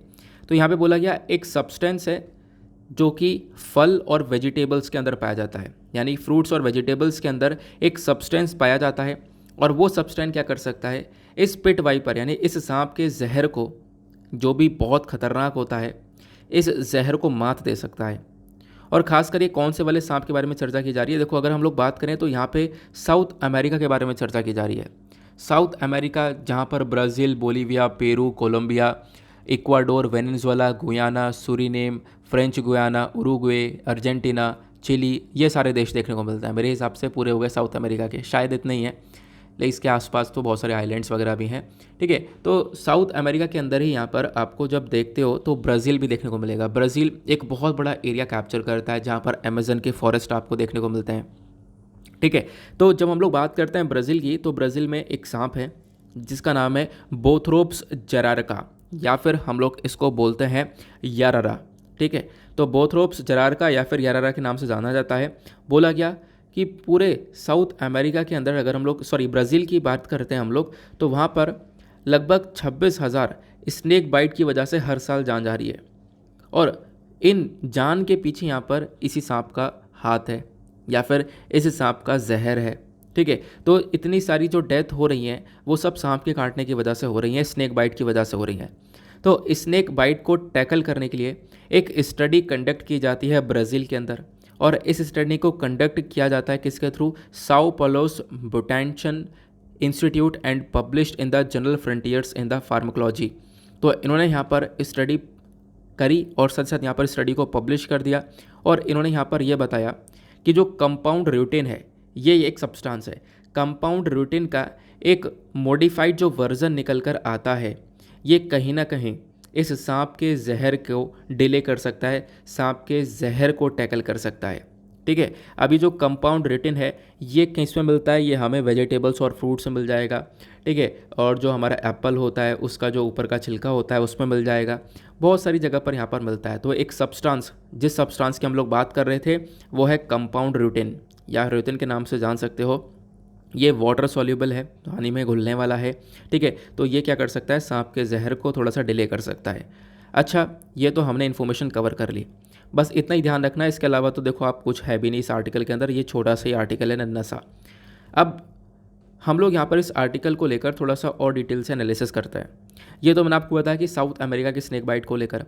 तो यहाँ पे बोला गया एक सब्सटेंस है जो कि फल और वेजिटेबल्स के अंदर पाया जाता है, यानी फ्रूट्स और वेजिटेबल्स के अंदर एक सब्सटेंस पाया जाता है और वो सब्सटेंस क्या कर सकता है, इस पिट वाइपर यानी इस सांप के जहर को, जो भी बहुत खतरनाक होता है, इस जहर को मात दे सकता है। और ख़ास कर ये कौन से वाले सांप के बारे में चर्चा की जा रही है? देखो अगर हम लोग बात करें तो यहाँ पे साउथ अमेरिका के बारे में चर्चा की जा रही है। साउथ अमेरिका जहाँ पर Brazil, Bolivia, Peru, Colombia, Ecuador, Venezuela, Guyana, Suriname, French Guiana, Uruguay, Argentina, Chile, ये सारे देश देखने को मिलता है। मेरे हिसाब से पूरे हो गए साउथ अमेरिका के, शायद इतने ही हैं लेकिन इसके आसपास तो बहुत सारे आइलैंड्स वगैरह भी हैं। ठीक है, तो साउथ अमेरिका के अंदर ही यहाँ पर आपको जब देखते हो तो ब्राज़ील भी देखने को मिलेगा। ब्राज़ील एक बहुत बड़ा एरिया कैप्चर करता है जहाँ पर अमेज़न के फॉरेस्ट आपको देखने को मिलते हैं। ठीक है, तो जब हम लोग बात करते हैं ब्राज़ील की, तो ब्राज़ील में एक सांप है जिसका नाम है बोथरोप्स जरारका, या फिर हम लोग इसको बोलते हैं यारारा। ठीक है, तो बोथरोप्स जरारका या फिर यारारा के नाम से जाना जाता है। बोला गया कि पूरे साउथ अमेरिका के अंदर अगर हम लोग ब्राज़ील की बात करते हैं हम लोग, तो वहाँ पर लगभग 26,000 स्नेक बाइट की वजह से हर साल जान जा रही है। और इन जान के पीछे यहाँ पर इसी सांप का हाथ है या फिर इस सांप का जहर है। ठीक है, तो इतनी सारी जो डेथ हो रही हैं वो सब सांप के काटने की वजह से हो रही हैं, स्नेक बाइट की वजह से हो रही हैं। तो स्नेक बाइट को टैकल करने के लिए एक स्टडी कंडक्ट की जाती है ब्राज़ील के अंदर, और इस स्टडी को कंडक्ट किया जाता है किसके through? Sao Paulo's botanical institute and published in the journal Frontiers in the pharmacology. तो इन्होंने यहाँ पर स्टडी करी और साथ साथ यहाँ पर स्टडी को पब्लिश कर दिया, और इन्होंने यहाँ पर यह बताया कि जो कंपाउंड रूटिन है, ये एक सब्सटेंस है, कंपाउंड रूटिन का एक मॉडिफाइड जो वर्जन निकल कर आता है, ये कहीं ना कहीं इस सांप के जहर को डिले कर सकता है, सांप के जहर को टैकल कर सकता है। ठीक है, अभी जो कंपाउंड रिटिन है ये किस में मिलता है? ये हमें वेजिटेबल्स और फ्रूट से मिल जाएगा। ठीक है, और जो हमारा एप्पल होता है उसका जो ऊपर का छिलका होता है उसमें मिल जाएगा, बहुत सारी जगह पर यहाँ पर मिलता है। तो एक सब्सटेंस, जिस सब्सटेंस की हम लोग बात कर रहे थे वो है कंपाउंड रूटिन, या रूटिन के नाम से जान सकते हो। ये वाटर सॉल्यूबल है, पानी में घुलने वाला है। ठीक है, तो ये क्या कर सकता है? सांप के जहर को थोड़ा सा डिले कर सकता है। अच्छा, ये तो हमने इन्फॉर्मेशन कवर कर ली, बस इतना ही ध्यान रखना है। इसके अलावा तो देखो आप कुछ है भी नहीं इस आर्टिकल के अंदर, ये छोटा सा ही आर्टिकल है, नन्हा सा। अब हम लोग यहाँ पर इस आर्टिकल को लेकर थोड़ा सा और डिटेल से एनालिसिस करते हैं। ये तो मैंने आपको बताया कि साउथ अमेरिका की स्नेक बाइट को लेकर,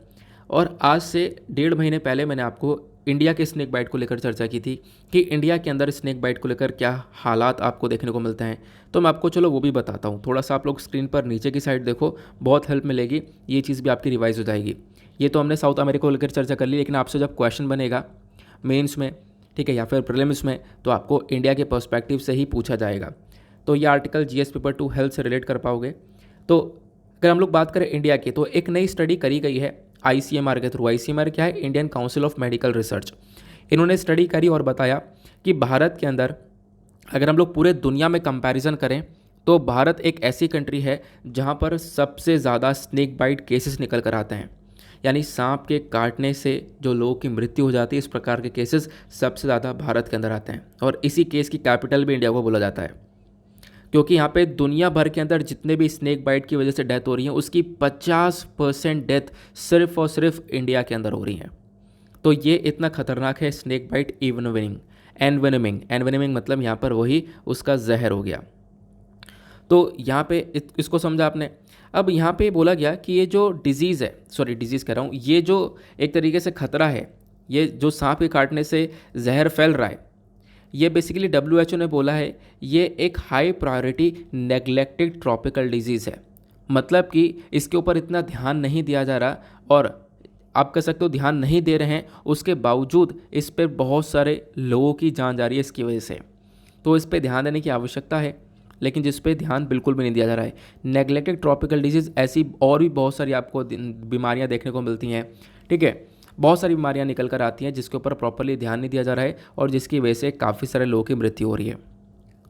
और आज से 1.5 महीने पहले मैंने आपको इंडिया के स्नेक बाइट को लेकर चर्चा की थी कि इंडिया के अंदर स्नेक बाइट को लेकर क्या हालात आपको देखने को मिलते हैं। तो मैं आपको चलो वो भी बताता हूँ। थोड़ा सा आप लोग स्क्रीन पर नीचे की साइड देखो, बहुत हेल्प मिलेगी, ये चीज़ भी आपकी रिवाइज हो जाएगी। ये तो हमने साउथ अमेरिका को लेकर चर्चा कर ली, लेकिन आपसे जब क्वेश्चन बनेगा मेंस में, ठीक है, या फिर प्रीलिम्स में, तो आपको इंडिया के पर्सपेक्टिव से ही पूछा जाएगा। तो ये आर्टिकल जीएस पेपर 2 हेल्थ से रिलेट कर पाओगे। तो अगर हम लोग बात करें इंडिया की, तो एक नई स्टडी करी गई है ICMR के थ्रू। ICMR क्या है? Indian council of medical research. इन्होंने स्टडी करी और बताया कि भारत के अंदर अगर हम लोग पूरे दुनिया में कंपैरिजन करें तो भारत एक ऐसी कंट्री है जहां पर सबसे ज़्यादा स्नेक बाइट केसेस निकल कर आते हैं। यानी सांप के काटने से जो लोगों की मृत्यु हो जाती है, इस प्रकार के केसेस सबसे ज़्यादा भारत के अंदर आते हैं। और इसी केस की कैपिटल भी इंडिया को बोला जाता है, क्योंकि यहाँ पे दुनिया भर के अंदर जितने भी स्नेक बाइट की वजह से डेथ हो रही है, उसकी 50% डेथ सिर्फ और सिर्फ इंडिया के अंदर हो रही है। तो ये इतना खतरनाक है स्नेक बाइट एनवेनमिंग मतलब यहाँ पर वही उसका जहर हो गया। तो यहाँ पे इसको समझा आपने। अब यहाँ पे बोला गया कि ये जो डिजीज़ है, डिजीज़ कह रहा हूँ, ये जो एक तरीके से खतरा है, ये जो सांप के काटने से जहर फैल रहा है, ये बेसिकली WHO ने बोला है ये एक high priority neglected tropical disease है। मतलब कि इसके ऊपर इतना ध्यान नहीं दिया जा रहा, और आप कह सकते हो ध्यान नहीं दे रहे हैं, उसके बावजूद इस पर बहुत सारे लोगों की जान जा रही है इसकी वजह से। तो इस पर ध्यान देने की आवश्यकता है, लेकिन जिस पे ध्यान बिल्कुल भी नहीं दिया जा रहा है। नेग्लेक्टेड ट्रॉपिकल डिजीज़ ऐसी और भी बहुत सारी आपको बीमारियां देखने को मिलती हैं, ठीक है। बहुत सारी बीमारियां निकल कर आती हैं जिसके ऊपर प्रॉपरली ध्यान नहीं दिया जा रहा है, और जिसकी वजह से काफ़ी सारे लोगों की मृत्यु हो रही है।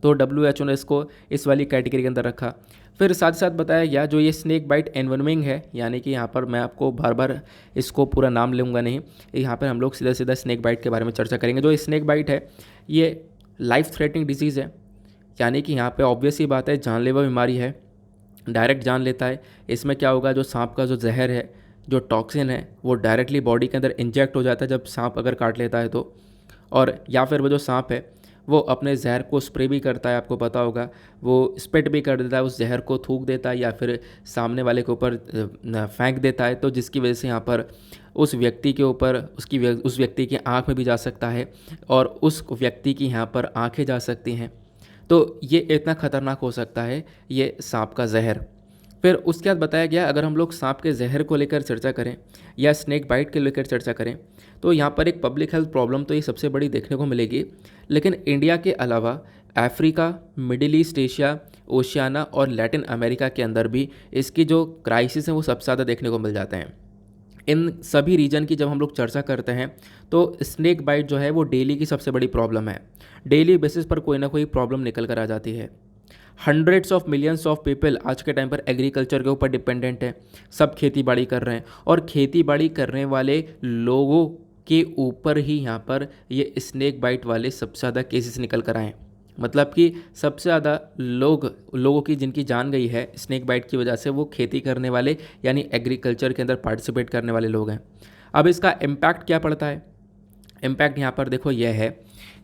तो WHO ने इसको इस वाली कैटेगरी के अंदर रखा। फिर साथ ही साथ बताया गया जो ये स्नेक बाइट एनवेनमिंग है, यानी कि यहाँ पर मैं आपको बार बार इसको पूरा नाम लूँगा नहीं, यहाँ पर हम लोग सीधा सीधा स्नेक बाइट के बारे में चर्चा करेंगे। जो स्नेक बाइट है ये लाइफ थ्रेटनिंग डिजीज़ है, यानी कि यहाँ पे ऑब्वियस ही बात है जानलेवा बीमारी है, डायरेक्ट जान लेता है। इसमें क्या होगा, जो सांप का जो जहर है, जो टॉक्सिन है, वो डायरेक्टली बॉडी के अंदर इंजेक्ट हो जाता है जब सांप अगर काट लेता है तो। और या फिर वो जो सांप है वो अपने जहर को स्प्रे भी करता है, आपको पता होगा, वो स्पिट भी कर देता है, उस जहर को थूक देता है या फिर सामने वाले के ऊपर फेंक देता है। तो जिसकी वजह से यहाँ पर उस व्यक्ति के ऊपर उस व्यक्ति की आँख में भी जा सकता है, और उस व्यक्ति की यहाँ पर आँखें जा सकती हैं। तो ये इतना खतरनाक हो सकता है ये सांप का जहर। फिर उसके बाद बताया गया अगर हम लोग सांप के जहर को लेकर चर्चा करें या स्नेक बाइट के लेकर चर्चा करें, तो यहाँ पर एक पब्लिक हेल्थ प्रॉब्लम तो ये सबसे बड़ी देखने को मिलेगी। लेकिन इंडिया के अलावा Africa, middle east Asia, Oceania और लैटिन अमेरिका के अंदर भी इसकी जो क्राइसिस हैं वो सबसे ज़्यादा देखने को मिल जाते हैं। इन सभी रीजन की जब हम लोग चर्चा करते हैं तो स्नेक बाइट जो है वो डेली की सबसे बड़ी प्रॉब्लम है। डेली बेसिस पर कोई ना कोई प्रॉब्लम निकल कर आ जाती है। Hundreds of millions of people आज के टाइम पर एग्रीकल्चर के ऊपर डिपेंडेंट है, सब खेती बाड़ी कर रहे हैं, और खेती बाड़ी करने वाले लोगों के ऊपर ही यहाँ पर ये स्नेक बाइट वाले सबसे ज़्यादा केसेस निकल कर आए। मतलब कि सबसे ज़्यादा लोगों की जिनकी जान गई है स्नेक बाइट की वजह से, वो खेती करने वाले यानी एग्रीकल्चर के अंदर पार्टिसिपेट करने वाले लोग हैं। अब इसका इम्पैक्ट क्या पड़ता है? इम्पैक्ट यहाँ पर देखो यह है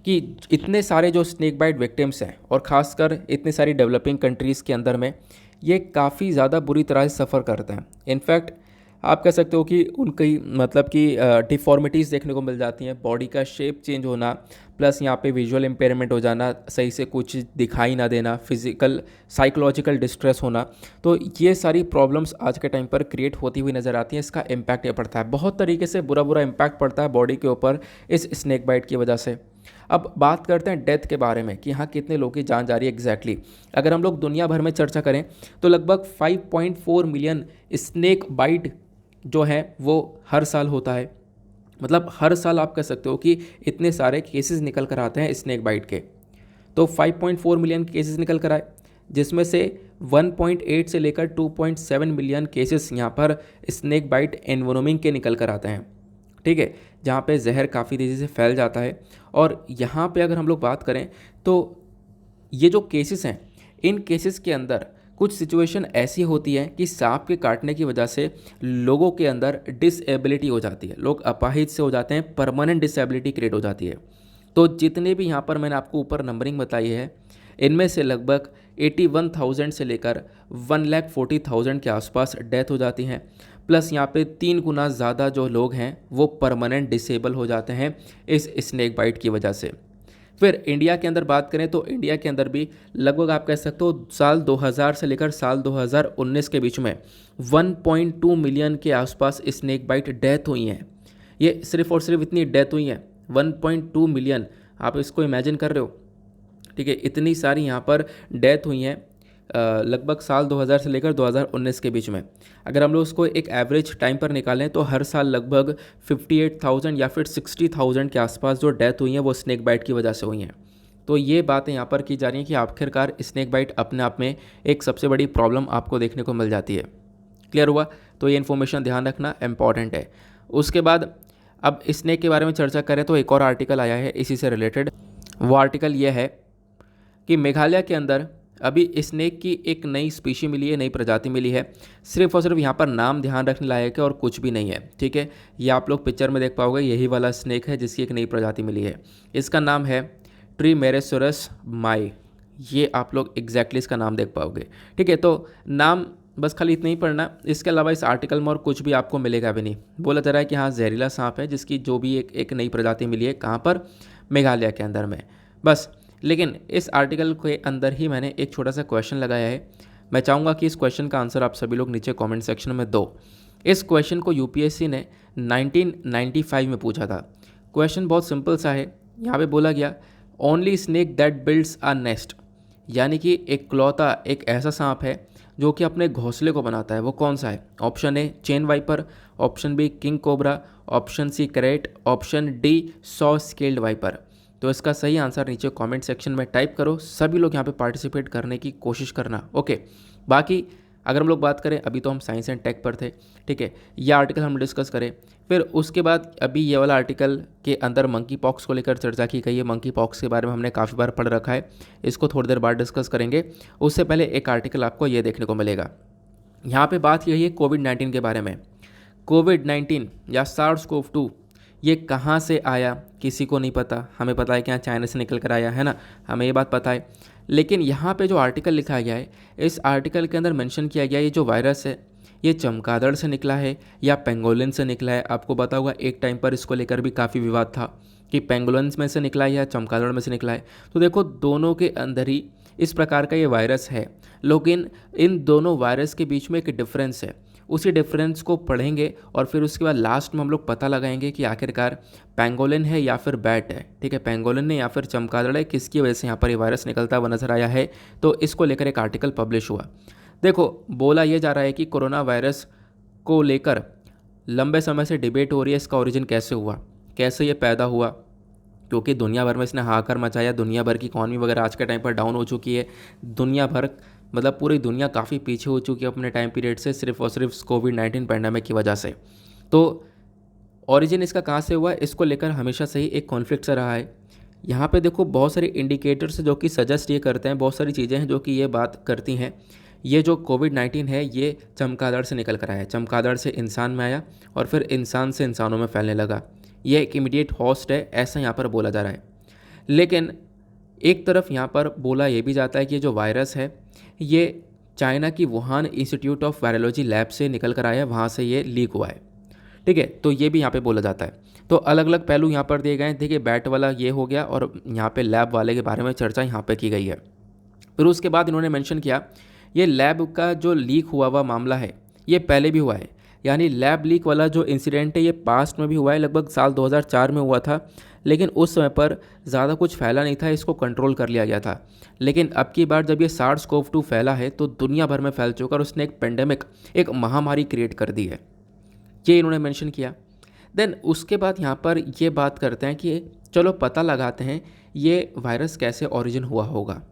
कि इतने सारे जो स्नेक बाइट विक्टिम्स हैं, और ख़ासकर इतनी सारी डेवलपिंग कंट्रीज़ के अंदर में, ये काफ़ी ज़्यादा बुरी तरह से सफ़र करते हैं। इनफैक्ट आप कह सकते हो कि उनकी मतलब कि डिफॉर्मिटीज़ देखने को मिल जाती हैं, बॉडी का शेप चेंज होना, प्लस यहाँ पे विजुअल इम्पेयरमेंट हो जाना, सही से कुछ दिखाई ना देना, फिजिकल साइकोलॉजिकल डिस्ट्रेस होना। तो ये सारी प्रॉब्लम्स आज के टाइम पर क्रिएट होती हुई नज़र आती हैं। इसका इम्पैक्ट ये पड़ता है, बहुत तरीके से बुरा इम्पैक्ट पड़ता है बॉडी के ऊपर इस स्नेक बाइट की वजह से। अब बात करते हैं डेथ के बारे में कि हाँ कितने लोगों की जान जा रही है एग्जैक्टली। अगर हम लोग दुनिया भर में चर्चा करें तो लगभग 5.4 मिलियन स्नेक बाइट जो है वो हर साल होता है। मतलब हर साल आप कह सकते हो कि इतने सारे केसेस निकल कर आते हैं स्नेक बाइट के। तो 5.4 मिलियन केसेस निकल कर आए, जिसमें से 1.8 से लेकर 2.7 मिलियन केसेस यहाँ पर स्नेक बाइट एनवेनोमिंग के निकल कर आते हैं, ठीक है, जहाँ पे जहर काफ़ी तेज़ी से फैल जाता है। और यहाँ पे अगर हम लोग बात करें तो ये जो केसेस हैं, इन केसेस के अंदर कुछ सिचुएशन ऐसी होती है कि सांप के काटने की वजह से लोगों के अंदर डिसेबिलिटी हो जाती है, लोग अपाहिज से हो जाते हैं, परमानेंट डिसेबिलिटी क्रिएट हो जाती है। तो जितने भी यहाँ पर मैंने आपको ऊपर नंबरिंग बताई है, इनमें से लगभग 81,000 से लेकर 1,40,000 के आसपास डेथ हो जाती हैं। प्लस यहाँ पे 3 गुना ज़्यादा जो लोग हैं वो परमानेंट डिसेबल हो जाते हैं इस स्नेक बाइट की वजह से। फिर इंडिया के अंदर बात करें तो इंडिया के अंदर भी लगभग आप कह सकते हो साल 2000 से लेकर साल 2019 के बीच में 1.2 मिलियन के आसपास स्नेक बाइट डेथ हुई हैं। ये सिर्फ और सिर्फ इतनी डेथ हुई हैं, 1.2 मिलियन, आप इसको इमेजिन कर रहे हो, ठीक है, इतनी सारी यहाँ पर डेथ हुई हैं लगभग साल 2000 से लेकर 2019 के बीच में। अगर हम लोग उसको एक एवरेज टाइम पर निकालें तो हर साल लगभग 58,000 या फिर 60,000 के आसपास जो डेथ हुई हैं वो स्नेक बाइट की वजह से हुई हैं। तो ये बातें यहाँ पर की जा रही हैं कि आखिरकार स्नेक बाइट अपने आप में एक सबसे बड़ी प्रॉब्लम आपको देखने को मिल जाती है। क्लियर हुआ? तो ये इन्फॉर्मेशन ध्यान रखना इम्पॉर्टेंट है। उसके बाद अब स्नेक के बारे में चर्चा करें तो एक और आर्टिकल आया है इसी से रिलेटेड। वो आर्टिकल ये है कि मेघालय के अंदर अभी स्नेक की एक नई स्पीशी मिली है, नई प्रजाति मिली है। सिर्फ और सिर्फ यहाँ पर नाम ध्यान रखने लायक है और कुछ भी नहीं है, ठीक है। ये आप लोग पिक्चर में देख पाओगे, यही वाला स्नेक है जिसकी एक नई प्रजाति मिली है। इसका नाम है ट्रीमेरेसोरस माई। ये आप लोग एग्जैक्टली इसका नाम देख पाओगे, ठीक है। तो नाम बस खाली इतना ही पढ़ना, इसके अलावा इस आर्टिकल में और कुछ भी आपको मिलेगा भी नहीं। बोला जा रहा है कि हाँ जहरीला सांप है जिसकी जो भी एक नई प्रजाति मिली है, कहाँ पर? मेघालय के अंदर में, बस। लेकिन इस आर्टिकल के अंदर ही मैंने एक छोटा सा क्वेश्चन लगाया है। मैं चाहूँगा कि इस क्वेश्चन का आंसर आप सभी लोग नीचे कमेंट सेक्शन में दो। इस क्वेश्चन को यूपीएससी ने 1995 में पूछा था। क्वेश्चन बहुत सिंपल सा है। यहाँ पे बोला गया only snake that builds a nest, यानी कि इकलौता एक ऐसा सांप है जो कि अपने घोंसले को बनाता है। वो कौन सा है? Option A chain viper, option B king cobra, option C krait, option D saw scaled viper. तो इसका सही आंसर नीचे कमेंट सेक्शन में टाइप करो। सभी लोग यहाँ पे पार्टिसिपेट करने की कोशिश करना, ओके। बाकी अगर हम लोग बात करें, अभी तो हम साइंस एंड टेक पर थे, ठीक है। ये आर्टिकल हम डिस्कस करें, फिर उसके बाद अभी ये वाला आर्टिकल के अंदर मंकी पॉक्स को लेकर चर्चा की गई है। मंकी पॉक्स के बारे में हमने काफ़ी बार पढ़ रखा है, इसको थोड़ी देर बाद डिस्कस करेंगे। उससे पहले एक आर्टिकल आपको ये देखने को मिलेगा। यहाँ पे बात यही है कोविड-19 के बारे में। कोविड-19 या SARS-CoV-2 ये कहाँ से आया किसी को नहीं पता। हमें पता है कि यहाँ चाइना से निकल कर आया है ना, हमें ये बात पता है। लेकिन यहाँ पे जो आर्टिकल लिखा गया है, इस आर्टिकल के अंदर मेंशन किया गया है ये जो वायरस है ये चमगादड़ से निकला है या पेंगोलिन से निकला है। आपको पता होगा एक टाइम पर इसको लेकर भी काफ़ी विवाद था कि पेंगोलिन में से निकला है या चमगादड़ में से निकला है। तो देखो दोनों के अंदर ही इस प्रकार का ये वायरस है, लेकिन इन दोनों वायरस के बीच में एक डिफरेंस है। उसी डिफरेंस को पढ़ेंगे और फिर उसके बाद लास्ट में हम लोग पता लगाएंगे कि आखिरकार पेंगोलिन है या फिर बैट है, ठीक है। पेंगोलिन है या फिर चमगादड़ है, किसकी वजह से यहाँ पर ये वायरस निकलता हुआ नजर आया है। तो इसको लेकर एक आर्टिकल पब्लिश हुआ। देखो बोला ये जा रहा है कि कोरोना वायरस को लेकर लंबे समय से डिबेट हो रही है, इसका ओरिजिन कैसे हुआ, कैसे ये पैदा हुआ, क्योंकि दुनिया भर में इसने हाहाकार मचाया। दुनिया भर की इकॉनमी वगैरह आज के टाइम पर डाउन हो चुकी है। दुनिया भर मतलब पूरी दुनिया काफ़ी पीछे हो चुकी है अपने टाइम पीरियड से, सिर्फ और सिर्फ कोविड-19 पैंडेमिक की वजह से। तो ओरिजिन इसका कहाँ से हुआ, इसको लेकर हमेशा से ही एक कॉन्फ्लिक्ट सा रहा है। यहाँ पे देखो बहुत सारे इंडिकेटर्स जो कि सजेस्ट ये करते हैं, बहुत सारी चीज़ें हैं जो कि ये बात करती हैं। ये जो कोविड-19 है ये चमगादड़ से निकल कर आया है, चमगादड़ से इंसान में आया और फिर इंसान से इंसानों में फैलने लगा। ये एक इमीडिएट होस्ट है, ऐसा यहाँ पर बोला जा रहा है। लेकिन एक तरफ यहाँ पर बोला ये भी जाता है कि जो वायरस है ये चाइना की Wuhan institute of virology lab से निकल कर आया है, वहाँ से ये लीक हुआ है, ठीक है। तो ये भी यहाँ पे बोला जाता है। तो अलग अलग पहलू यहाँ पर दिए गए हैं। देखिए बैट वाला ये हो गया और यहाँ पे लैब वाले के बारे में चर्चा यहाँ पे की गई है। फिर उसके बाद इन्होंने मेंशन किया ये लैब का जो लीक हुआ मामला है ये पहले भी हुआ है, यानी लैब लीक वाला जो इंसिडेंट है ये पास्ट में भी हुआ है, लगभग साल 2004 में हुआ था। लेकिन उस समय पर ज़्यादा कुछ फैला नहीं था, इसको कंट्रोल कर लिया गया था। लेकिन अब की बार जब ये SARS-CoV-2 फैला है तो दुनिया भर में फैल चुका और उसने एक पेंडेमिक, एक महामारी क्रिएट कर दी है, ये इन्होंने मेंशन किया। देन उसके बाद यहाँ पर ये बात करते हैं कि चलो पता लगाते हैं ये वायरस कैसे ओरिजिन हुआ होगा।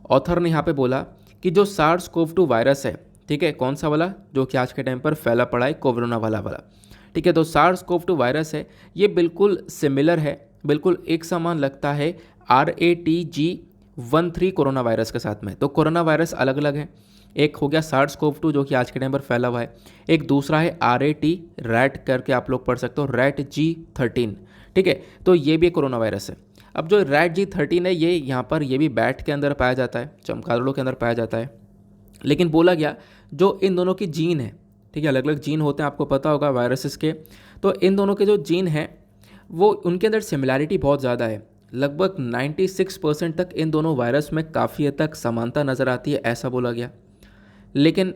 ऑथर ने यहाँ पे बोला कि जो SARS-CoV-2 वायरस है, ठीक है, कौन सा वाला, जो कि आज के टाइम पर फैला पड़ा है कोरोना वाला, ठीक है। तो SARS-CoV-2 वायरस है ये बिल्कुल सिमिलर है, बिल्कुल एक समान लगता है RATG13 कोरोना वायरस के साथ में। तो कोरोना वायरस अलग अलग है, एक हो गया SARS-CoV-2 जो कि आज के टाइम पर फैला हुआ है, एक दूसरा है रैट करके आप लोग पढ़ सकते हो, RATG13, ठीक है। तो ये भी कोरोना वायरस है। अब जो RATG13 है ये यहाँ पर ये भी बैट के अंदर पाया जाता है, चमगादड़ों के अंदर पाया जाता है। लेकिन बोला गया जो इन दोनों की जीन है, ठीक है, अलग अलग जीन होते हैं, आपको पता होगा वायरसेस के। तो इन दोनों के जो जीन हैं वो उनके अंदर सिमिलैरिटी बहुत ज़्यादा है, लगभग 96% तक इन दोनों वायरस में काफ़ी हद तक समानता नज़र आती है, ऐसा बोला गया। लेकिन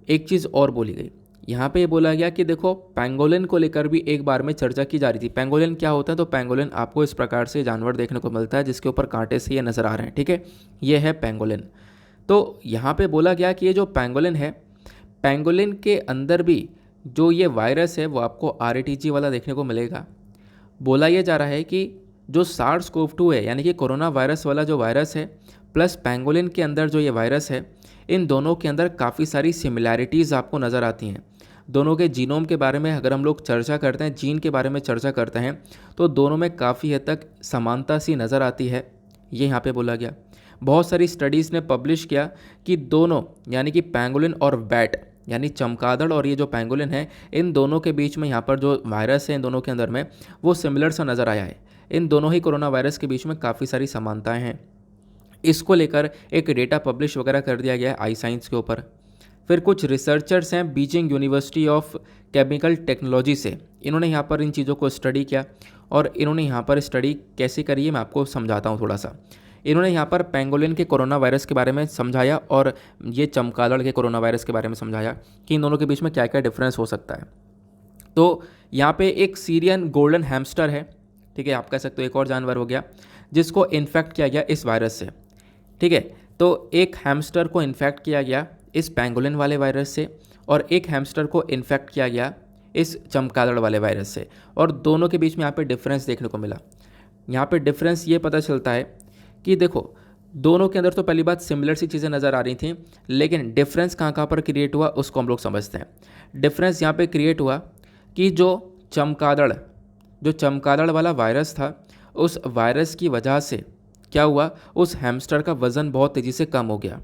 एक चीज़ और बोली गई, यहाँ पे ये बोला गया कि देखो पेंगोलिन को लेकर भी एक बार में चर्चा की जा रही थी। पेंगोलिन क्या होता है, तो पेंगोलिन आपको इस प्रकार से जानवर देखने को मिलता है जिसके ऊपर कांटे से ये नज़र आ रहे हैं, ठीक है, ये है पेंगोलिन। तो यहाँ पे बोला गया कि ये जो पेंगोलिन है, पेंगोलिन के अंदर भी जो ये वायरस है वो आपको RATG वाला देखने को मिलेगा। बोला ये जा रहा है कि जो SARS-CoV-2 है यानी कि कोरोना वायरस वाला जो वायरस है प्लस पेंगोलिन के अंदर जो ये वायरस है, इन दोनों के अंदर काफ़ी सारी सिमिलैरिटीज़ आपको नज़र आती हैं। दोनों के जीनोम के बारे में अगर हम लोग चर्चा करते हैं, जीन के बारे में चर्चा करते हैं, तो दोनों में काफ़ी हद तक समानता सी नज़र आती है, ये यहाँ पे बोला गया। बहुत सारी स्टडीज़ ने पब्लिश किया कि दोनों यानी कि पैंगोलिन और बैट यानी चमगादड़ और ये जो पैंगोलिन है, इन दोनों के बीच में यहाँ पर जो वायरस है इन दोनों के अंदर में वो सिमिलर सा नज़र आया है। इन दोनों ही कोरोना वायरस के बीच में काफ़ी सारी समानताएं हैं। इसको लेकर एक डेटा पब्लिश वगैरह कर दिया गया है आई साइंस के ऊपर। फिर कुछ रिसर्चर्स हैं Beijing university of chemical technology से, इन्होंने यहाँ पर इन चीज़ों को स्टडी किया और इन्होंने यहाँ पर स्टडी कैसे करी है मैं आपको समझाता हूँ थोड़ा सा। इन्होंने यहाँ पर पेंगोलिन के कोरोना वायरस के बारे में समझाया और ये चमगादड़ के कोरोना वायरस के बारे में समझाया कि इन दोनों के बीच में क्या क्या डिफरेंस हो सकता है। तो यहाँ पे एक सीरियन गोल्डन हैमस्टर है, ठीक है, आप कह सकते हो एक और जानवर हो गया जिसको इन्फेक्ट किया गया इस वायरस से, ठीक है। तो एक हैमस्टर को इन्फेक्ट किया गया इस पैंगोलिन वाले वायरस से और एक हैमस्टर को इन्फेक्ट किया गया इस चमगादड़ वाले वायरस से, और दोनों के बीच में यहाँ पे डिफरेंस देखने को मिला। यहाँ पे डिफरेंस ये पता चलता है कि देखो दोनों के अंदर तो पहली बात सिमिलर सी चीज़ें नज़र आ रही थी, लेकिन डिफरेंस कहाँ कहाँ पर क्रिएट हुआ उसको हम लोग समझते हैं। डिफरेंस यहाँ पे क्रिएट हुआ कि जो चमगादड़ वाला वायरस था, उस वायरस की वजह से क्या हुआ, उस हैमस्टर का वज़न बहुत तेज़ी से कम हो गया,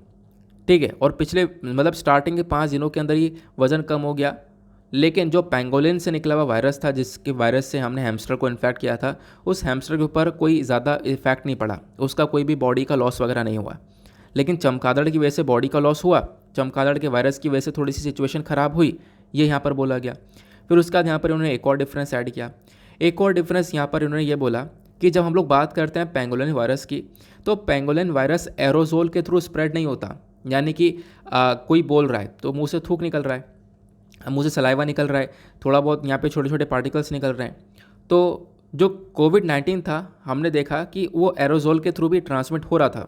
ठीक है। और पिछले मतलब स्टार्टिंग के 5 दिनों के अंदर ही वज़न कम हो गया। लेकिन जो पैंगोलिन से निकला हुआ वायरस था, जिसके वायरस से हमने हैमस्टर को इन्फेक्ट किया था, उस हैमस्टर के ऊपर कोई ज़्यादा इफेक्ट नहीं पड़ा, उसका कोई भी बॉडी का लॉस वगैरह नहीं हुआ। लेकिन चमगादड़ की वजह से बॉडी का लॉस हुआ, चमगादड़ के वायरस की वजह से थोड़ी सी सिचुएशन ख़राब हुई, ये यहाँ पर बोला गया। फिर उसके बाद यहाँ पर उन्होंने एक और डिफरेंस ऐड किया। एक और डिफरेंस यहाँ पर उन्होंने ये बोला कि जब हम लोग बात करते हैं पैंगोलिन वायरस की, तो पैंगोलिन वायरस एरोजोल के थ्रू स्प्रेड नहीं होता, यानी कि कोई बोल रहा है तो मुंह से थूक निकल रहा है, मुंह से सलाइवा निकल रहा है, थोड़ा बहुत यहाँ पे छोटे छोटे पार्टिकल्स निकल रहे हैं। तो जो कोविड-19 था हमने देखा कि वो एरोजोल के थ्रू भी ट्रांसमिट हो रहा था,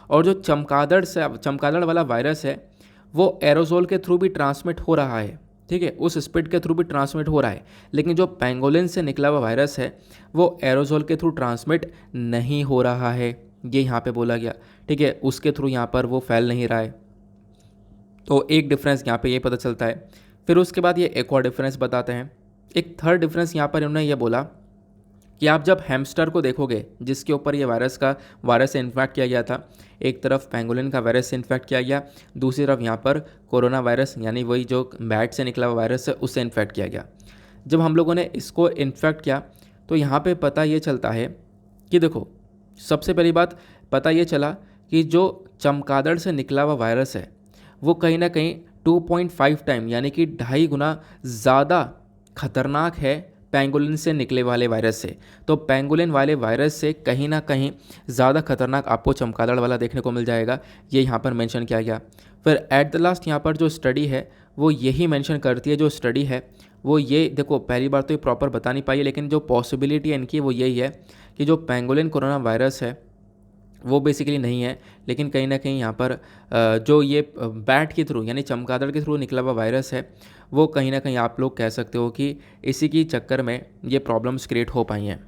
और जो चमगादड़ वाला वायरस है वो एरोजोल के थ्रू भी ट्रांसमिट हो रहा है, ठीक है, उस स्पीड के थ्रू भी ट्रांसमिट हो रहा है। लेकिन जो पैंगोलिन से निकला हुआ वायरस है वो एरोजोल के थ्रू ट्रांसमिट नहीं हो रहा है, ये यहाँ पे बोला गया, ठीक है, उसके थ्रू यहाँ पर वो फैल नहीं रहा है। तो एक डिफरेंस यहाँ पे ये पता चलता है। फिर उसके बाद ये एक और डिफरेंस बताते हैं। एक थर्ड डिफरेंस यहाँ पर उन्होंने ये बोला कि आप जब हैमस्टर को देखोगे जिसके ऊपर ये वायरस से इन्फेक्ट किया गया था, एक तरफ पैंगोलिन का वायरस से इन्फेक्ट किया गया, दूसरी तरफ यहाँ पर कोरोना वायरस यानी वही जो बैट से निकला हुआ वायरस है उससे इन्फेक्ट किया गया। जब हम लोगों ने इसको इन्फेक्ट किया तो यहाँ पे पता ये चलता है कि देखो, सबसे पहली बात पता ये चला कि जो चमगादड़ से निकला हुआ वायरस है वो कहीं ना कहीं 2.5 टाइम यानी कि 2.5 गुना ज़्यादा खतरनाक है पैंगोलिन से निकले वाले वायरस से। तो पैंगोलिन वाले वायरस से कहीं ना कहीं ज़्यादा खतरनाक आपको चमगादड़ वाला देखने को मिल जाएगा, ये यहाँ पर मेंशन किया गया। फिर एट द लास्ट यहाँ पर जो स्टडी है वो यही मेंशन करती है, जो स्टडी है वो ये, देखो पहली बार तो ये प्रॉपर बता नहीं पाई, लेकिन जो पॉसिबिलिटी है इनकी वो यही है कि जो पैंगोलिन कोरोना वायरस है वो बेसिकली नहीं है, लेकिन कहीं ना कहीं यहाँ पर जो ये बैट के थ्रू यानी चमगादड़ के थ्रू निकला हुआ वायरस है वो कहीं ना कहीं आप लोग कह सकते हो कि इसी की चक्कर में ये प्रॉब्लम्स क्रिएट हो पाई हैं।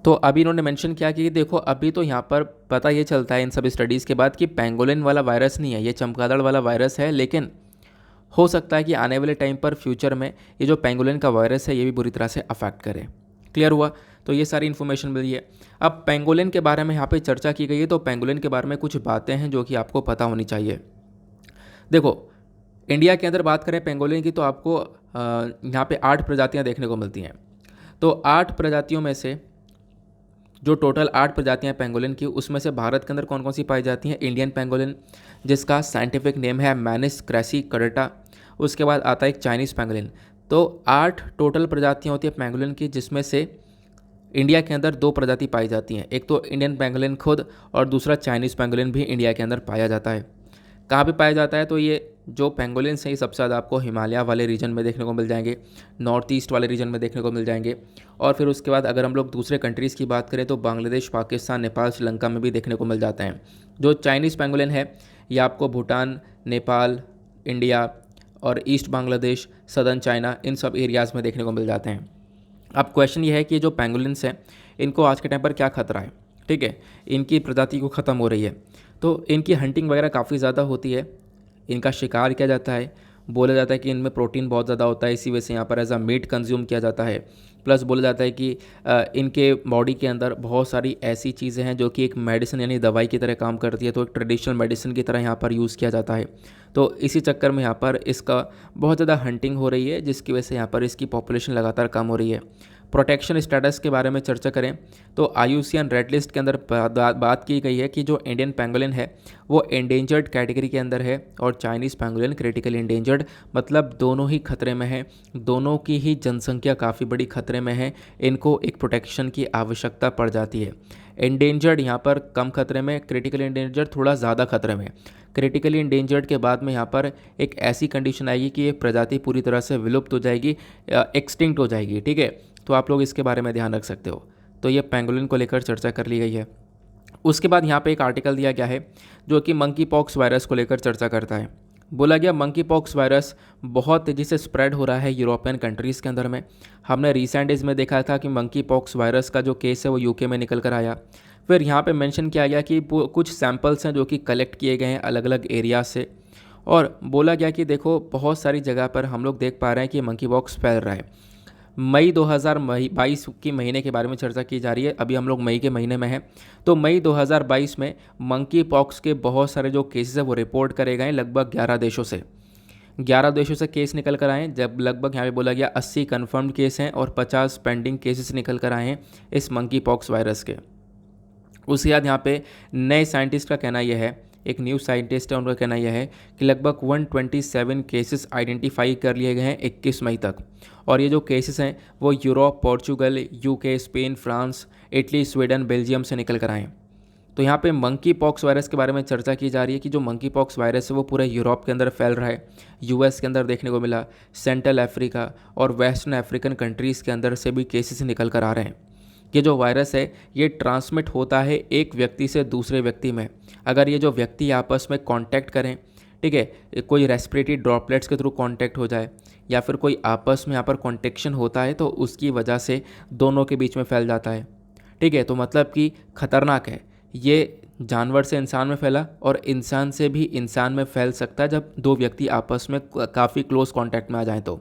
तो अभी इन्होंने मेंशन किया कि देखो अभी तो यहाँ पर पता ये चलता है इन सब स्टडीज़ के बाद कि पैंगोलिन वाला वायरस नहीं है, ये चमगादड़ वाला वायरस है, लेकिन हो सकता है कि आने वाले टाइम पर फ्यूचर में ये जो पैंगोलिन का वायरस है ये भी बुरी तरह से अफेक्ट करे। क्लियर हुआ? तो ये सारी इन्फॉर्मेशन मिली है। अब पैंगोलिन के बारे में यहाँ पे चर्चा की गई है, तो पैंगोलिन के बारे में कुछ बातें हैं जो कि आपको पता होनी चाहिए। देखो इंडिया के अंदर बात करें पैंगोलिन की तो आपको यहाँ पे 8 प्रजातियाँ देखने को मिलती हैं। तो 8 प्रजातियों में से जो टोटल 8 प्रजातियाँ पैंगोलिन की, उसमें से भारत के अंदर कौन कौन सी पाई जाती हैं? इंडियन पैंगोलिन जिसका साइंटिफिक नेम है मैनिस क्रैसी कर्डेटा। उसके बाद आता है एक चाइनीज़ पैंगोलिन। तो 8 टोटल प्रजातियाँ होती हैं पैंगोलिन की, जिसमें से इंडिया के अंदर 2 प्रजाति पाई जाती हैं। एक तो इंडियन पैंगोलिन खुद और दूसरा चाइनीज़ पैंगोलिन भी इंडिया के अंदर पाया जाता है। कहाँ पे पाया जाता है? तो ये जो पैंगोलिन है ये सबसे ज़्यादा आपको हिमालय वाले रीजन में देखने को मिल जाएंगे, नॉर्थ ईस्ट वाले रीजन में देखने को मिल जाएंगे। और फिर उसके बाद अगर हम लोग दूसरे कंट्रीज़ की बात करें तो बांग्लादेश, पाकिस्तान, नेपाल, श्रीलंका में भी देखने को मिल जाते हैं। जो चाइनीज़ पैंगोलिन है ये आपको भूटान, नेपाल, इंडिया और ईस्ट बांग्लादेश, सदर्न चाइना, इन सब एरियाज़ में देखने को मिल जाते हैं। अब क्वेश्चन ये है कि जो पैंगोलिन्स हैं इनको आज के टाइम पर क्या खतरा है? ठीक है, इनकी प्रजाति को ख़त्म हो रही है। तो इनकी हंटिंग वगैरह काफ़ी ज़्यादा होती है, इनका शिकार किया जाता है। बोला जाता है कि इनमें प्रोटीन बहुत ज़्यादा होता है, इसी वजह से यहाँ पर एज अ मीट कंज्यूम किया जाता है। प्लस बोला जाता है कि इनके बॉडी के अंदर बहुत सारी ऐसी चीज़ें हैं जो कि एक मेडिसिन यानी दवाई की तरह काम करती है, तो एक ट्रेडिशनल मेडिसिन की तरह यहाँ पर यूज़ किया जाता है। तो इसी चक्कर में यहाँ पर इसका बहुत ज़्यादा हंटिंग हो रही है, जिसकी वजह से यहाँ पर इसकी पॉपुलेशन लगातार कम हो रही है। प्रोटेक्शन स्टेटस के बारे में चर्चा करें तो IUCN रेड लिस्ट के अंदर बात की गई है कि जो इंडियन पेंगोलिन है वो एंडेंजर्ड कैटेगरी के अंदर है और चाइनीज़ पेंगोलिन क्रिटिकली एंडेंजर्ड, मतलब दोनों ही खतरे में है, दोनों की ही जनसंख्या काफ़ी बड़ी खतरे में है, इनको एक प्रोटेक्शन की आवश्यकता पड़ जाती है। एंडेंजर्ड यहाँ पर कम खतरे में, क्रिटिकली एंडेंजर्ड थोड़ा ज़्यादा खतरे में। क्रिटिकली एंडेंजर्ड के बाद में यहाँ पर एक ऐसी कंडीशन आएगी कि ये प्रजाति पूरी तरह से विलुप्त हो जाएगी, एक्सटिंक्ट हो जाएगी, ठीक है। तो आप लोग इसके बारे में ध्यान रख सकते हो। तो ये पेंगोलिन को लेकर चर्चा कर ली गई है। उसके बाद यहाँ पे एक आर्टिकल दिया गया है जो कि मंकी पॉक्स वायरस को लेकर चर्चा करता है। बोला गया मंकी पॉक्स वायरस बहुत तेज़ी से स्प्रेड हो रहा है यूरोपियन कंट्रीज़ के अंदर में। हमने रिसेंट डेज में देखा था कि मंकी पॉक्स वायरस का जो केस है वो UK में निकल कर आया। फिर यहाँ पे मेंशन किया गया कि कुछ सैंपल्स हैं जो कि कलेक्ट किए गए हैं अलग अलग एरिया से, और बोला गया कि देखो बहुत सारी जगह पर हम लोग देख पा रहे हैं कि मंकी पॉक्स फैल रहा है। मई 2022 की महीने के बारे में चर्चा की जा रही है, अभी हम लोग मई के महीने में हैं। तो मई 2022 में मंकी पॉक्स के बहुत सारे जो केसेस हैं वो रिपोर्ट करे गए लगभग 11 देशों से। 11 देशों से केस निकल कर आए हैं, जब लगभग यहाँ पे बोला गया 80 कन्फर्म्ड केस हैं और 50 पेंडिंग केसेस निकल कर आए हैं इस मंकी पॉक्स वायरस के। उसके बाद यहाँ पे नए साइंटिस्ट का कहना यह है, एक न्यू साइंटिस्ट है, उनका कहना यह है कि लगभग 127 केसेस आइडेंटिफाई कर लिए गए हैं 21 मई तक, और ये जो केसेस हैं वो Europe, Portugal, UK, Spain, France, Italy, Sweden, Belgium से निकल कर आए हैं। तो यहाँ पे मंकी पॉक्स वायरस के बारे में चर्चा की जा रही है कि जो मंकी पॉक्स वायरस है वो पूरे यूरोप के अंदर फैल रहा है, US के अंदर देखने को मिला, सेंट्रल अफ्रीका और वेस्टर्न अफ्रीकन कंट्रीज़ के अंदर से भी केसेस निकल कर आ रहे हैं। ये जो वायरस है ये ट्रांसमिट होता है एक व्यक्ति से दूसरे व्यक्ति में। अगर ये जो व्यक्ति आपस में कांटेक्ट करें, ठीक है, कोई रेस्पिरेटरी ड्रॉपलेट्स के थ्रू कांटेक्ट हो जाए या फिर कोई आपस में यहाँ पर कॉन्टेक्शन होता है तो उसकी वजह से दोनों के बीच में फैल जाता है, ठीक है। तो मतलब कि खतरनाक है ये, जानवर से इंसान में फैला और इंसान से भी इंसान में फैल सकता है जब दो व्यक्ति आपस में काफ़ी क्लोज कांटेक्ट में आ जाएं तो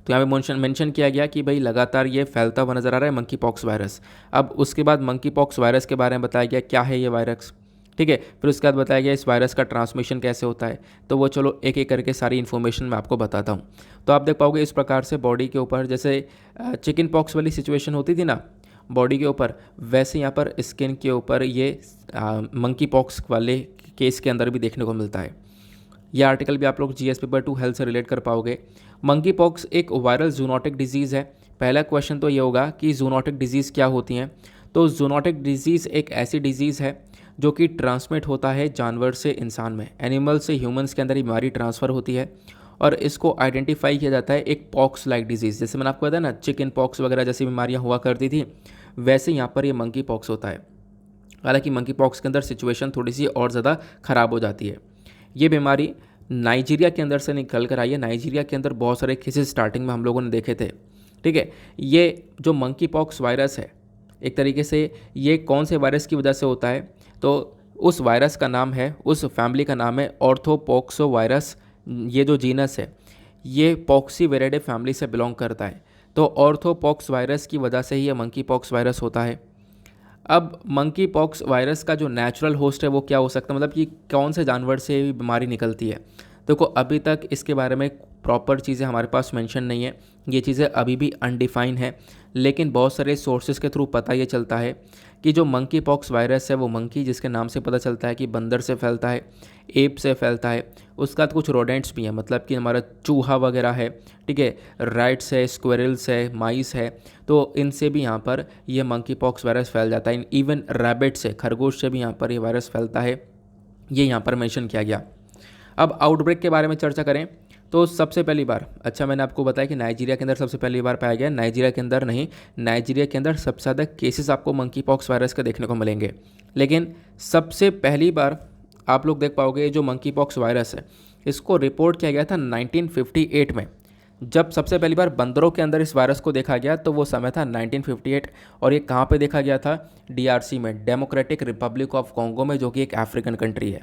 यहाँ पे मेंशन किया गया कि भाई लगातार ये फैलता हुआ नज़र आ रहा है मंकी पॉक्स वायरस। अब उसके बाद मंकी पॉक्स वायरस के बारे में बताया गया क्या है ये वायरस, ठीक है। फिर उसके बाद बताया गया इस वायरस का ट्रांसमिशन कैसे होता है। तो वो चलो एक एक करके सारी इन्फॉर्मेशन मैं आपको बताता हूँ। तो आप देख पाओगे इस प्रकार से बॉडी के ऊपर जैसे चिकन पॉक्स वाली सिचुएशन होती थी ना बॉडी के ऊपर, वैसे यहाँ पर स्किन के ऊपर ये मंकी पॉक्स वाले केस के अंदर भी देखने को मिलता है। यह आर्टिकल भी आप लोग GS पेपर 2 हेल्थ से रिलेट कर पाओगे। मंकी पॉक्स एक वायरल जूनोटिक डिजीज़ है। पहला क्वेश्चन तो ये होगा कि जूनोटिक डिजीज़ क्या होती हैं। तो जूनोटिक डिजीज़ एक ऐसी डिजीज़ है जो कि ट्रांसमिट होता है जानवर से इंसान में, एनिमल से ह्यूमंस के अंदर ये बीमारी ट्रांसफ़र होती है और इसको आइडेंटिफाई किया जाता है एक पॉक्स लाइक डिजीज़। जैसे मैंने आपको बताया ना चिकन पॉक्स वगैरह जैसी बीमारियाँ हुआ करती थी, वैसे यहाँ पर ये मंकी पॉक्स होता है। हालांकि मंकी पॉक्स के अंदर सिचुएशन थोड़ी सी और ज़्यादा ख़राब हो जाती है। ये बीमारी नाइजीरिया के अंदर से निकल कर आई है। नाइजीरिया के अंदर बहुत सारे केसेस स्टार्टिंग में हम लोगों ने देखे थे, ठीक है। ये जो मंकी पॉक्स वायरस है एक तरीके से ये कौन से वायरस की वजह से होता है, तो उस वायरस का नाम है, उस फैमिली का नाम है ऑर्थोपॉक्सो वायरस। ये जो जीनस है ये पॉक्सीवेरिडे फैमिली से बिलोंग करता है। तो ऑर्थोपॉक्स वायरस की वजह से ही ये मंकी पॉक्स वायरस होता है। अब मंकी पॉक्स वायरस का जो नेचुरल होस्ट है वो क्या हो सकता है, मतलब कि कौन से जानवर से ये बीमारी निकलती है। देखो अभी तक इसके बारे में प्रॉपर चीज़ें हमारे पास मेंशन नहीं है, ये चीज़ें अभी भी अनडिफाइन है, लेकिन बहुत सारे सोर्सेज के थ्रू पता ये चलता है कि जो मंकी पॉक्स वायरस है वो मंकी जिसके नाम से पता चलता है कि बंदर से फैलता है, एप से फैलता है। उसके बाद कुछ रोडेंट्स भी हैं, मतलब कि हमारा चूहा वगैरह है, ठीक है, रैट्स है, स्क्वेरल्स है, माइस है, तो इनसे भी यहाँ पर यह मंकी पॉक्स वायरस फैल जाता है। इवन रैबिट से, खरगोश से भी यहाँ पर ये वायरस फैलता है, ये यहाँ पर मेंशन किया गया। अब आउटब्रेक के बारे में चर्चा करें तो सबसे पहली बार, अच्छा मैंने आपको बताया कि नाइजीरिया के अंदर सबसे पहली बार पाया गया, नाइजीरिया के अंदर नहीं, नाइजीरिया के अंदर सबसे ज़्यादा केसेस आपको मंकी पॉक्स वायरस के देखने को मिलेंगे, लेकिन सबसे पहली बार आप लोग देख पाओगे जो मंकी पॉक्स वायरस है इसको रिपोर्ट किया गया था 1958 में। जब सबसे पहली बार बंदरों के अंदर इस वायरस को देखा गया तो वो समय था 1958। और ये कहाँ पे देखा गया था? डीआरसी में, डेमोक्रेटिक रिपब्लिक ऑफ कॉन्गो में, जो कि एक अफ्रीकन कंट्री है।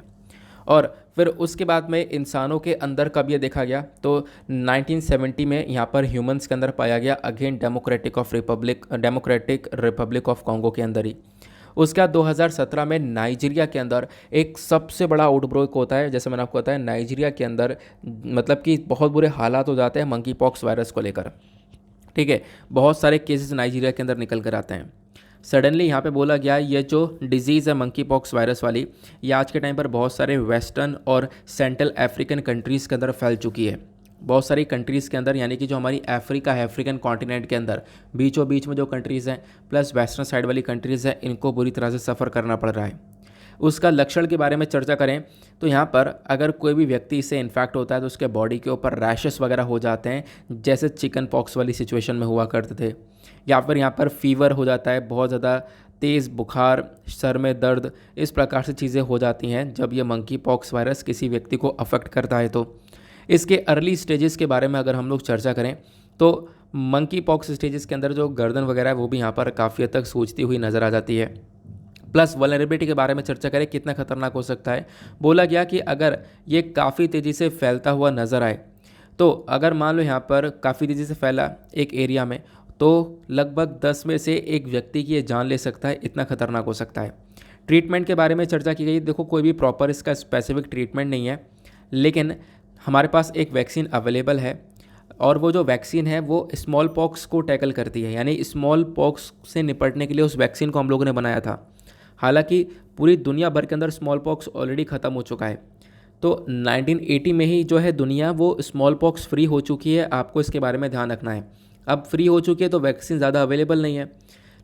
और फिर उसके बाद में इंसानों के अंदर कब ये देखा गया? तो 1970 में यहाँ पर ह्यूमंस के अंदर पाया गया, again democratic Republic of Congo के अंदर ही। उसके बाद 2017 में नाइजीरिया के अंदर एक सबसे बड़ा आउटब्रेक होता है। जैसे मैंने आपको बताया, नाइजीरिया के अंदर मतलब कि बहुत बुरे हालात हो जाते हैं मंकी पॉक्स वायरस को लेकर। ठीक है, बहुत सारे केसेस नाइजीरिया के अंदर निकल कर आते हैं। सडनली यहाँ पे बोला गया ये जो डिजीज़ है मंकी पॉक्स वायरस वाली, ये आज के टाइम पर बहुत सारे वेस्टर्न और सेंट्रल अफ्रीकन कंट्रीज़ के अंदर फैल चुकी है। बहुत सारी कंट्रीज़ के अंदर, यानी कि जो हमारी अफ्रीका है, अफ्रीकन कॉन्टिनेंट के अंदर बीचों बीच में जो कंट्रीज़ हैं प्लस वेस्टर्न साइड वाली कंट्रीज़ हैं, इनको बुरी तरह से सफ़र करना पड़ रहा है। उसका लक्षण के बारे में चर्चा करें तो यहाँ पर अगर कोई भी व्यक्ति इससे इन्फेक्ट होता है तो उसके बॉडी के ऊपर रैशेस वगैरह हो जाते हैं, जैसे चिकन पॉक्स वाली सिचुएशन में हुआ करते थे। या फिर यहाँ पर फीवर हो जाता है, बहुत ज़्यादा तेज़ बुखार, सर में दर्द, इस प्रकार से चीज़ें हो जाती हैं जब ये मंकी पॉक्स वायरस किसी व्यक्ति को अफेक्ट करता है। तो इसके अर्ली स्टेजेस के बारे में अगर हम लोग चर्चा करें तो मंकी पॉक्स स्टेजेस के अंदर जो गर्दन वगैरह है वो भी यहाँ पर काफ़ी हद तक सूजती हुई नज़र आ जाती है। प्लस वल्नरेबिलिटी के बारे में चर्चा करें, कितना खतरनाक हो सकता है। बोला गया कि अगर ये काफ़ी तेज़ी से फैलता हुआ नज़र आए, तो अगर मान लो यहाँ पर काफ़ी तेज़ी से फैला एक एरिया में, तो लगभग 10 में से एक व्यक्ति की ये जान ले सकता है, इतना खतरनाक हो सकता है। ट्रीटमेंट के बारे में चर्चा की गई। देखो, कोई भी प्रॉपर इसका स्पेसिफिक ट्रीटमेंट नहीं है, लेकिन हमारे पास एक वैक्सीन अवेलेबल है, और वो जो वैक्सीन है वो स्मॉल पॉक्स को टैकल करती है। यानी स्मॉल पॉक्स से निपटने के लिए उस वैक्सीन को हम लोगों ने बनाया था। हालांकि पूरी दुनिया भर के अंदर स्मॉल पॉक्स ऑलरेडी ख़त्म हो चुका है। तो 1980 में ही जो है दुनिया वो स्मॉल पॉक्स फ्री हो चुकी है। आपको इसके बारे में ध्यान रखना है। अब फ्री हो चुकी है तो वैक्सीन ज़्यादा अवेलेबल नहीं है,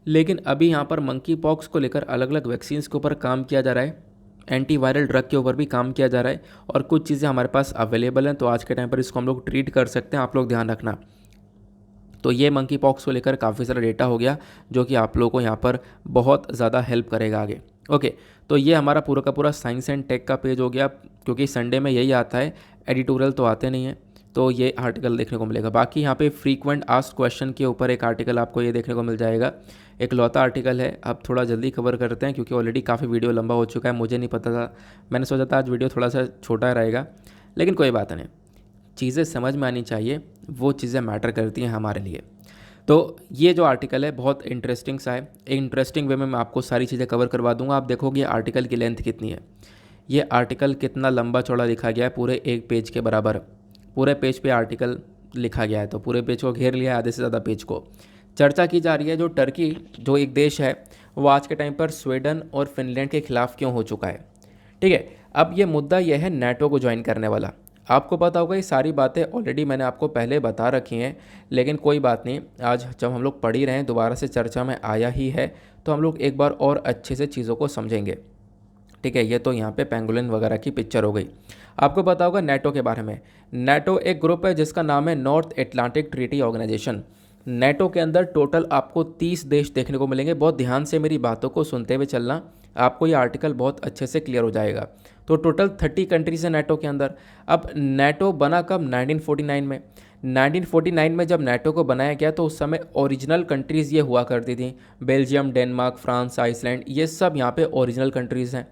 लेकिन अभी यहाँ पर मंकी पॉक्स को लेकर अलग अलग वैक्सीन्स के ऊपर काम किया जा रहा है, एंटीवायरल ड्रग के ऊपर भी काम किया जा रहा है, और कुछ चीज़ें हमारे पास अवेलेबल हैं। तो आज के टाइम पर इसको हम लोग ट्रीट कर सकते हैं, आप लोग ध्यान रखना। तो ये मंकी पॉक्स को लेकर काफ़ी सारा डेटा हो गया, जो कि आप लोगों को यहाँ पर बहुत ज़्यादा हेल्प करेगा आगे। ओके, तो ये हमारा पूरा का पूरा साइंस एंड टेक का पेज हो गया, क्योंकि संडे में यही आता है, एडिटोरियल तो आते नहीं हैं, तो ये आर्टिकल देखने को मिलेगा। बाकी यहाँ पे फ्रीक्वेंट आस्क्ड क्वेश्चन के ऊपर एक आर्टिकल आपको ये देखने को मिल जाएगा, एक लौता आर्टिकल है। अब थोड़ा जल्दी कवर करते हैं क्योंकि ऑलरेडी काफ़ी वीडियो लंबा हो चुका है। मुझे नहीं पता था, मैंने सोचा था आज वीडियो थोड़ा सा छोटा रहेगा, लेकिन कोई बात नहीं, चीज़ें समझ में आनी चाहिए, वो चीज़ें मैटर करती हैं हमारे लिए। तो ये जो आर्टिकल है बहुत इंटरेस्टिंग सा है। एक इंटरेस्टिंग वे में मैं आपको सारी चीज़ें कवर करवा दूंगा। आप देखोगे आर्टिकल की लेंथ कितनी है, ये आर्टिकल कितना लंबा चौड़ा लिखा गया है, पूरे एक पेज के बराबर पूरे पेज पे आर्टिकल लिखा गया है। तो पूरे पेज को घेर लिया है, आधे से ज़्यादा पेज को। चर्चा की जा रही है जो टर्की जो एक देश है वो आज के टाइम पर स्वीडन और फिनलैंड के खिलाफ क्यों हो चुका है। ठीक है, अब ये मुद्दा यह है नाटो को ज्वाइन करने वाला। आपको पता होगा ये सारी बातें ऑलरेडी मैंने आपको पहले बता रखी हैं, लेकिन कोई बात नहीं, आज जब हम लोग पढ़ ही रहे हैं, दोबारा से चर्चा में आया ही है, तो हम लोग एक बार और अच्छे से चीज़ों को समझेंगे। ठीक है, ये तो यहाँ पे पेंगुलिन वगैरह की पिक्चर हो गई। आपको पता होगा नाटो के बारे में। नाटो एक ग्रुप है जिसका नाम है North Atlantic Treaty Organization. NATO के अंदर टोटल आपको 30 देश देखने को मिलेंगे। बहुत ध्यान से मेरी बातों को सुनते हुए चलना, आपको ये आर्टिकल बहुत अच्छे से क्लियर हो जाएगा। तो टोटल 30 कंट्रीज हैं नाटो के अंदर। अब नाटो बना कब? 1949 में। 1949 में जब नाटो को बनाया गया तो उस समय ओरिजिनल कंट्रीज़ ये हुआ करती थी, बेल्जियम, डेनमार्क, फ्रांस, आइसलैंड, ये सब यहाँ पे ओरिजिनल कंट्रीज़ हैं।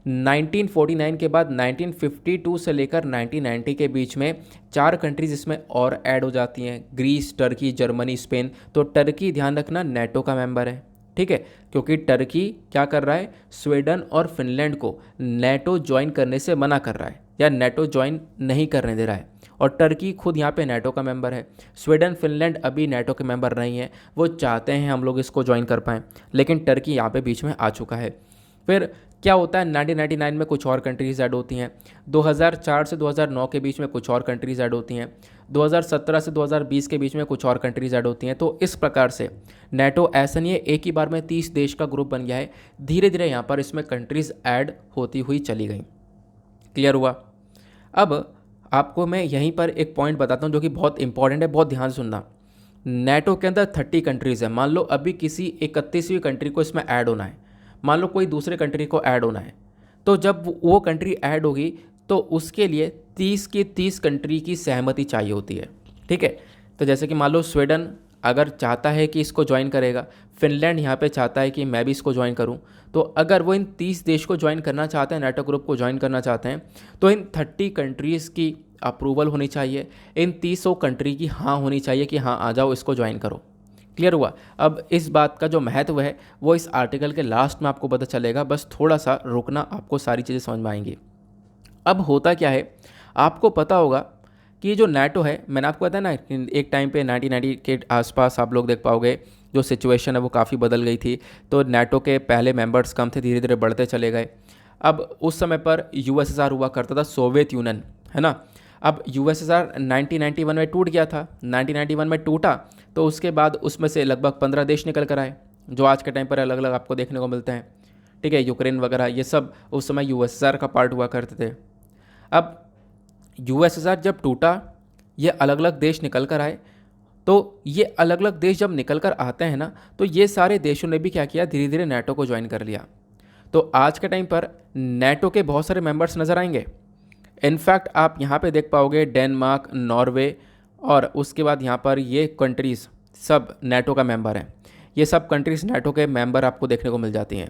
1949 के बाद 1952 से लेकर 1990 के बीच में 4 कंट्रीज इसमें और ऐड हो जाती हैं, ग्रीस, टर्की, जर्मनी, स्पेन। तो टर्की ध्यान रखना नाटो का मेंबर है। ठीक है, क्योंकि टर्की क्या कर रहा है, स्वीडन और फिनलैंड को नाटो ज्वाइन करने से मना कर रहा है, या नाटो ज्वाइन नहीं करने दे रहा है। और टर्की खुद यहाँ पे नाटो का मेंबर है। स्वीडन, फिनलैंड अभी नाटो के मेंबर नहीं है, वो चाहते हैं हम लोग इसको ज्वाइन कर पाएँ, लेकिन टर्की यहाँ पे बीच में आ चुका है। फिर क्या होता है, 1999 में कुछ और कंट्रीज़ ऐड होती हैं, 2004 से 2009 के बीच में कुछ और कंट्रीज़ ऐड होती हैं, 2017 से 2020 के बीच में कुछ और कंट्रीज़ ऐड होती हैं। तो इस प्रकार से नाटो ऐसा नहीं है एक ही बार में 30 देश का ग्रुप बन गया है, धीरे धीरे यहाँ पर इसमें कंट्रीज़ ऐड होती हुई चली गई। क्लियर हुआ? अब आपको मैं यहीं पर एक पॉइंट बताता हूँ जो कि बहुत इंपॉर्टेंट है, बहुत ध्यान सुनना। नाटो के अंदर 30 कंट्रीज़ है। मान लो अभी किसी 31वीं कंट्री को इसमें ऐड होना है, मान लो कोई दूसरे कंट्री को ऐड होना है, तो जब वो कंट्री ऐड होगी तो उसके लिए 30 की 30 कंट्री की सहमति चाहिए होती है। ठीक है। तो जैसे कि मान लो स्वीडन अगर चाहता है कि इसको ज्वाइन करेगा, फिनलैंड यहाँ पे चाहता है कि मैं भी इसको ज्वाइन करूँ, तो अगर वो इन 30 देश को ज्वाइन करना चाहते हैं, नाटो ग्रुप को ज्वाइन करना चाहते हैं, तो इन 30 कंट्रीज़ की अप्रूवल होनी चाहिए, इन 30 कंट्री की हाँ होनी चाहिए कि हाँ आ जाओ इसको ज्वाइन करो। क्लियर हुआ। अब इस बात का जो महत्व है वो इस आर्टिकल के लास्ट में आपको पता चलेगा, बस थोड़ा सा रुकना, आपको सारी चीज़ें समझ में आएंगी। अब होता क्या है, आपको पता होगा कि ये जो नाटो है, मैंने आपको बताया ना एक टाइम पे 1990 के आसपास आप लोग देख पाओगे जो सिचुएशन है वो काफ़ी बदल गई थी। तो नाटो के पहले मेंबर्स कम थे, धीरे धीरे बढ़ते चले गए। अब उस समय पर यूएसएसआर हुआ करता था, सोवियत यूनियन, है ना। अब यूएसएसआर 1991 में टूट गया था। 1991 में टूटा तो उसके बाद उसमें से लगभग 15 देश निकल कर आए, जो आज के टाइम पर अलग अलग आपको देखने को मिलते हैं। ठीक है, यूक्रेन वगैरह ये सब उस समय यूएसएसआर का पार्ट हुआ करते थे। अब यूएसएसआर जब टूटा, ये अलग अलग देश निकल कर आए, तो ये अलग अलग देश जब निकल कर आते हैं ना, तो ये सारे देशों ने भी क्या किया, धीरे धीरे नाटो को ज्वाइन कर लिया। तो आज के टाइम पर नाटो के बहुत सारे मेंबर्स नज़र आएंगे। इनफैक्ट आप यहाँ पे देख पाओगे डेनमार्क, नॉर्वे, और उसके बाद यहाँ पर ये कंट्रीज़ सब नाटो का मेंबर हैं। ये सब कंट्रीज़ नाटो के मेंबर आपको देखने को मिल जाती हैं,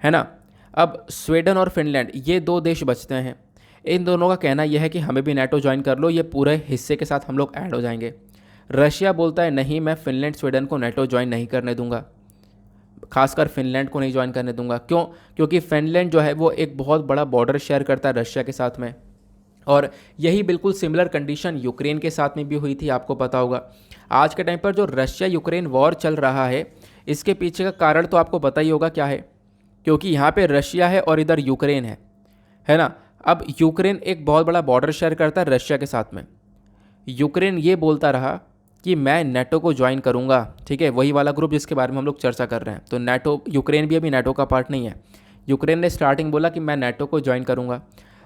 है ना। अब स्वीडन और फिनलैंड ये 2 देश बचते हैं। इन दोनों का कहना यह है कि हमें भी नाटो ज्वाइन कर लो, ये पूरे हिस्से के साथ हम लोग ऐड हो जाएंगे। रशिया बोलता है नहीं, मैं फिनलैंड स्वीडन को नाटो ज्वाइन नहीं करने दूंगा, खासकर फिनलैंड को नहीं ज्वाइन करने दूंगा। क्यों? क्योंकि फिनलैंड जो है वो एक बहुत बड़ा बॉर्डर शेयर करता है रशिया के साथ में, और यही बिल्कुल सिमिलर कंडीशन यूक्रेन के साथ में भी हुई थी, आपको पता होगा। आज के टाइम पर जो रशिया यूक्रेन वॉर चल रहा है, इसके पीछे का कारण तो आपको पता ही होगा क्या है, क्योंकि यहाँ पे रशिया है और इधर यूक्रेन है ना। अब यूक्रेन एक बहुत बड़ा बॉर्डर शेयर करता है रशिया के साथ में। यूक्रेन ये बोलता रहा कि मैं नाटो को ज्वाइन करूंगा, ठीक है, वही वाला ग्रुप जिसके बारे में हम लोग चर्चा कर रहे हैं। तो नाटो, यूक्रेन भी अभी नाटो का पार्ट नहीं है। यूक्रेन ने स्टार्टिंग बोला कि मैं नाटो को ज्वाइन करूंगा,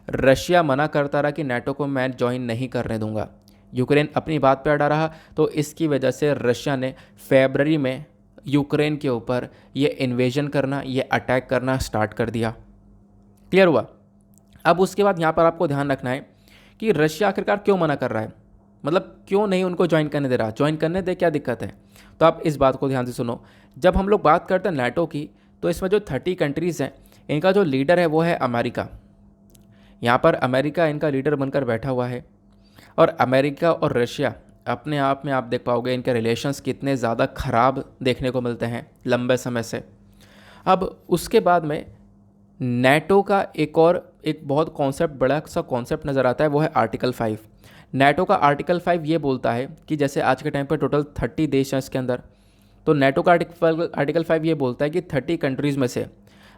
रशिया मना करता रहा कि नाटो को मैं ज्वाइन नहीं करने दूंगा। यूक्रेन अपनी बात पर अड़ा रहा, तो इसकी वजह से रशिया ने फरवरी में यूक्रेन के ऊपर ये इन्वेजन करना, ये अटैक करना स्टार्ट कर दिया। क्लियर हुआ। अब उसके बाद यहाँ पर आपको ध्यान रखना है कि रशिया आखिरकार क्यों मना कर रहा है, मतलब क्यों नहीं उनको ज्वाइन करने दे रहा। ज्वाइन करने दे, क्या दिक्कत है? तो आप इस बात को ध्यान से सुनो। जब हम लोग बात करते हैं नाटो की, तो इसमें जो 30 कंट्रीज़ हैं, इनका जो लीडर है वो है अमेरिका। यहाँ पर अमेरिका इनका लीडर बनकर बैठा हुआ है, और अमेरिका और रशिया अपने आप में आप देख पाओगे इनके रिलेशंस कितने ज़्यादा ख़राब देखने को मिलते हैं लंबे समय से। अब उसके बाद में नाटो का एक बहुत कॉन्सेप्ट, बड़ा सा कॉन्सेप्ट नज़र आता है, वो है आर्टिकल 5। नाटो का आर्टिकल 5 ये बोलता है कि जैसे आज के टाइम पर टोटल 30 देश हैं इसके अंदर, तो नाटो का आर्टिकल 5 ये बोलता है कि 30 कंट्रीज़ में से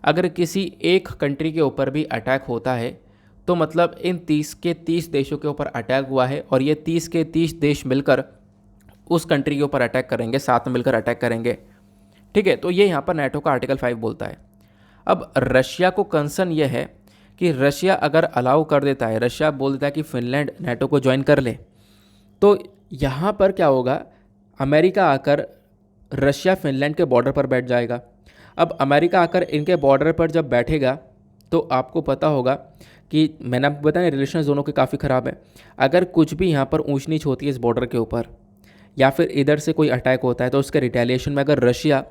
अगर किसी एक कंट्री के ऊपर भी अटैक होता है, तो मतलब इन 30 के 30 देशों के ऊपर अटैक हुआ है, और ये 30 के 30 देश मिलकर उस कंट्री के ऊपर अटैक करेंगे, साथ में मिलकर अटैक करेंगे। ठीक है, तो ये यहाँ पर नाटो का आर्टिकल 5 बोलता है। अब रशिया को कंसर्न ये है कि रशिया अगर अलाउ कर देता है, रशिया बोल देता है कि फिनलैंड नाटो को ज्वाइन कर ले, तो यहाँ पर क्या होगा, अमेरिका आकर रशिया फिनलैंड के बॉर्डर पर बैठ जाएगा। अब अमेरिका आकर इनके बॉर्डर पर जब बैठेगा, तो आपको पता होगा कि मैंने आपको बताया रिलेशन दोनों के काफ़ी ख़राब है। अगर कुछ भी यहाँ पर ऊंच नीच होती है इस बॉर्डर के ऊपर, या फिर इधर से कोई अटैक होता है, तो उसके रिटेलिएशन में अगर रशिया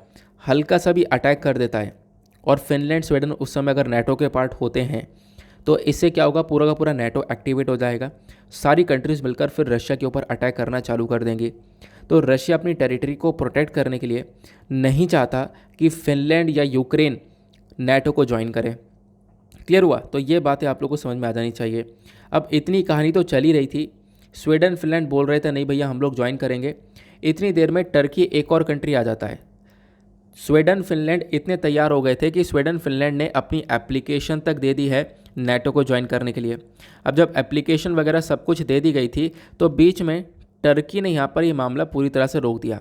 हल्का सा भी अटैक कर देता है, और फिनलैंड स्वीडन उस समय अगर नाटो के पार्ट होते हैं, तो इससे क्या होगा, पूरा का पूरा नाटो एक्टिवेट हो जाएगा। सारी कंट्रीज़ मिलकर फिर रशिया के ऊपर अटैक करना चालू कर देंगी। तो रशिया अपनी टेरिटरी को प्रोटेक्ट करने के लिए नहीं चाहता कि फिनलैंड या यूक्रेन नाटो को ज्वाइन करे। क्लियर हुआ। तो ये बातें आप लोगों को समझ में आ जानी चाहिए। अब इतनी कहानी तो चली रही थी, स्वीडन फिनलैंड बोल रहे थे नहीं भैया हम लोग ज्वाइन करेंगे, इतनी देर में टर्की एक और कंट्री आ जाता है। स्वीडन फिनलैंड इतने तैयार हो गए थे कि स्वीडन फिनलैंड ने अपनी एप्लीकेशन तक दे दी है नाटो को ज्वाइन करने के लिए। अब जब एप्लीकेशन वगैरह सब कुछ दे दी गई थी, तो बीच में टर्की ने यहाँ पर ये मामला पूरी तरह से रोक दिया।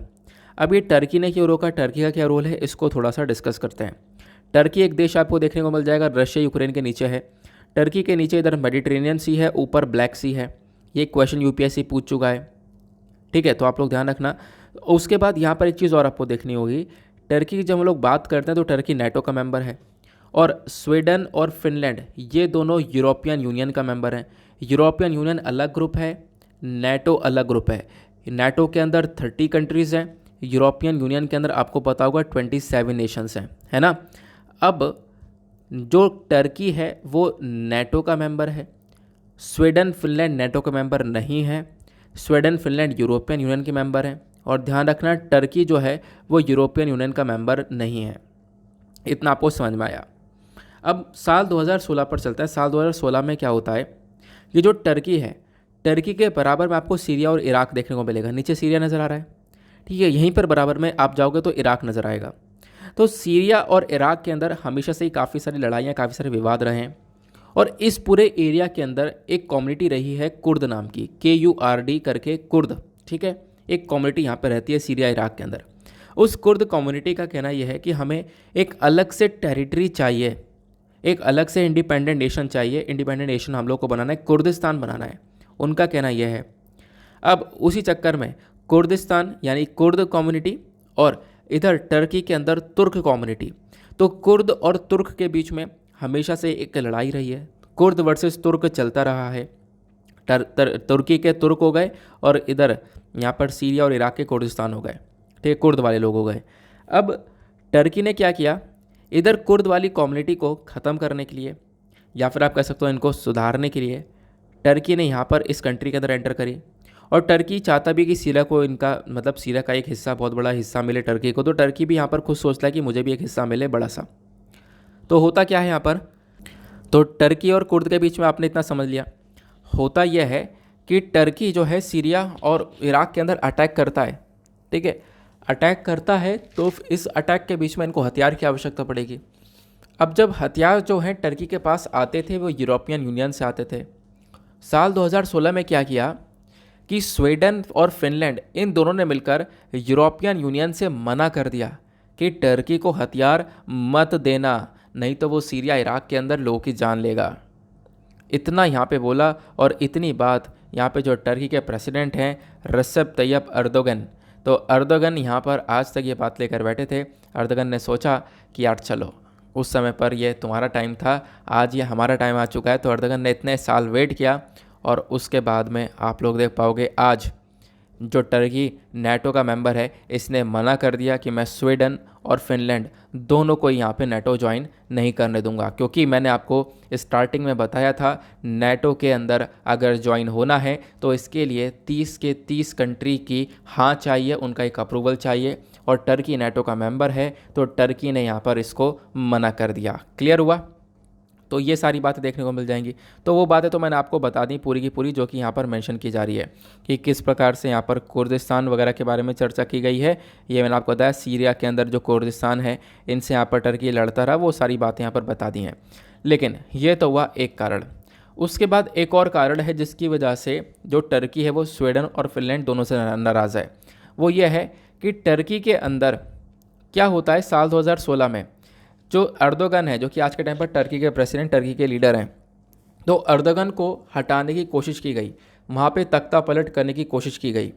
अब ये टर्की ने क्यों रोका, टर्की का क्या रोल है, इसको थोड़ा सा डिस्कस करते हैं। टर्की एक देश आपको देखने को मिल जाएगा, रशिया यूक्रेन के नीचे है। टर्की के नीचे इधर मेडिटेरेनियन सी है, ऊपर ब्लैक सी है। ये क्वेश्चन यूपीएससी पूछ चुका है, ठीक है, तो आप लोग ध्यान रखना। उसके बाद यहाँ पर एक चीज़ और आपको देखनी होगी, टर्की की जब हम लोग बात करते हैं तो टर्की नाटो का मेंबर है, और स्वीडन और फिनलैंड ये दोनों यूरोपियन यूनियन का मेंबर हैं। यूरोपियन यूनियन अलग ग्रुप है, नेटो अलग ग्रुप है। नेटो के अंदर 30 कंट्रीज़ हैं, यूरोपियन यूनियन के अंदर आपको पता होगा 27 नेशंस हैं, है ना। अब जो टर्की है वो नेटो का मेंबर है, स्वीडन फिनलैंड नेटो का मेंबर नहीं है, स्वीडन फिनलैंड यूरोपियन यूनियन के मेंबर हैं, और ध्यान रखना टर्की जो है वो यूरोपियन यूनियन का मेंबर नहीं है। इतना आपको समझ में आया। अब साल 2016 पर चलता है। साल 2016 में क्या होता है, ये जो टर्की है, टर्की के बराबर में आपको सीरिया और इराक देखने को मिलेगा। नीचे सीरिया नज़र आ रहा है, ठीक है, यहीं पर बराबर में आप जाओगे तो इराक नज़र आएगा। तो सीरिया और इराक के अंदर हमेशा से ही काफ़ी सारी लड़ाइयाँ, काफ़ी सारे विवाद रहे हैं, और इस पूरे एरिया के अंदर एक कम्युनिटी रही है कुर्द नाम की, KURD करके कुर्द, ठीक है, एक कम्युनिटी यहाँ पर रहती है सीरिया इराक के अंदर। उस कुर्द कम्युनिटी का कहना यह है कि हमें एक अलग से टेरिटरी चाहिए, एक अलग से इंडिपेंडेंट नेशन चाहिए। इंडिपेंडेंट नेशन हम लोग को बनाना है, कुर्दिस्तान बनाना है, उनका कहना यह है। अब उसी चक्कर में कुर्दिस्तान यानी कुर्द कम्युनिटी और इधर टर्की के अंदर तुर्क कम्युनिटी, तो कुर्द और तुर्क के बीच में हमेशा से एक लड़ाई रही है। कुर्द वर्सेस तुर्क चलता रहा है। तुर्की के तुर्क हो गए और इधर यहाँ पर सीरिया और इराक के कुर्दिस्तान हो गए, ठीक है, कुर्द वाले लोग हो गए। अब टर्की ने क्या किया, इधर कुर्द वाली कम्युनिटी को ख़त्म करने के लिए, या फिर आप कह सकते हो इनको सुधारने के लिए, टर्की ने यहाँ पर इस कंट्री के अंदर एंटर करी। और टर्की चाहता भी कि सीरिया को इनका मतलब सीरिया का एक हिस्सा, बहुत बड़ा हिस्सा मिले टर्की को। तो टर्की भी यहाँ पर खुद सोचता है कि मुझे भी एक हिस्सा मिले बड़ा सा। तो होता क्या है यहाँ पर, तो टर्की और कुर्द के बीच में आपने इतना समझ लिया। होता यह है कि टर्की जो है सीरिया और इराक के अंदर अटैक करता है, ठीक है, अटैक करता है, तो इस अटैक के बीच में इनको हथियार की आवश्यकता पड़ेगी। अब जब हथियार जो हैं टर्की के पास आते थे वो यूरोपियन यूनियन से आते थे। साल 2016 में क्या किया कि स्वीडन और फिनलैंड इन दोनों ने मिलकर यूरोपियन यूनियन से मना कर दिया कि टर्की को हथियार मत देना, नहीं तो वो सीरिया इराक के अंदर लोगों की जान लेगा। इतना यहाँ पे बोला, और इतनी बात यहाँ पे जो टर्की के प्रेसिडेंट हैं रेसेप तैयब अर्दोगन, तो अर्दोगन यहाँ पर आज तक ये बात लेकर बैठे थे। अर्दोगन ने सोचा कि यार चलो, उस समय पर ये तुम्हारा टाइम था, आज ये हमारा टाइम आ चुका है। तो अर्दोगन ने इतने साल वेट किया, और उसके बाद में आप लोग देख पाओगे आज जो टर्की नेटो का मेंबर है, इसने मना कर दिया कि मैं स्वीडन और फिनलैंड दोनों को यहाँ पे नेटो ज्वाइन नहीं करने दूंगा। क्योंकि मैंने आपको स्टार्टिंग में बताया था, नेटो के अंदर अगर ज्वाइन होना है तो इसके लिए 30 के 30 कंट्री की हाँ चाहिए, उनका एक अप्रूवल चाहिए, और टर्की नेटो का मेंबर है, तो टर्की ने यहाँ पर इसको मना कर दिया। क्लियर हुआ। तो ये सारी बातें देखने को मिल जाएंगी। तो वो बातें तो मैंने आपको बता दी पूरी की पूरी, जो कि यहाँ पर मेंशन की जा रही है कि किस प्रकार से यहाँ पर कुर्दिस्तान वगैरह के बारे में चर्चा की गई है। ये मैंने आपको बताया, सीरिया के अंदर जो कुर्दिस्तान है इनसे यहाँ पर टर्की लड़ता रहा, वो सारी बातें यहाँ पर बता दी हैं। लेकिन ये तो हुआ एक कारण। उसके बाद एक और कारण है जिसकी वजह से जो टर्की है वो स्वीडन और फिनलैंड दोनों से नाराज़ है। वो ये है कि टर्की के अंदर क्या होता है, साल 2016 में जो अर्दोगन है, जो कि आज के टाइम पर टर्की के प्रेसिडेंट, टर्की के लीडर हैं, तो अर्दोगन को हटाने की कोशिश की गई, वहाँ पे तख्ता पलट करने की कोशिश की गई।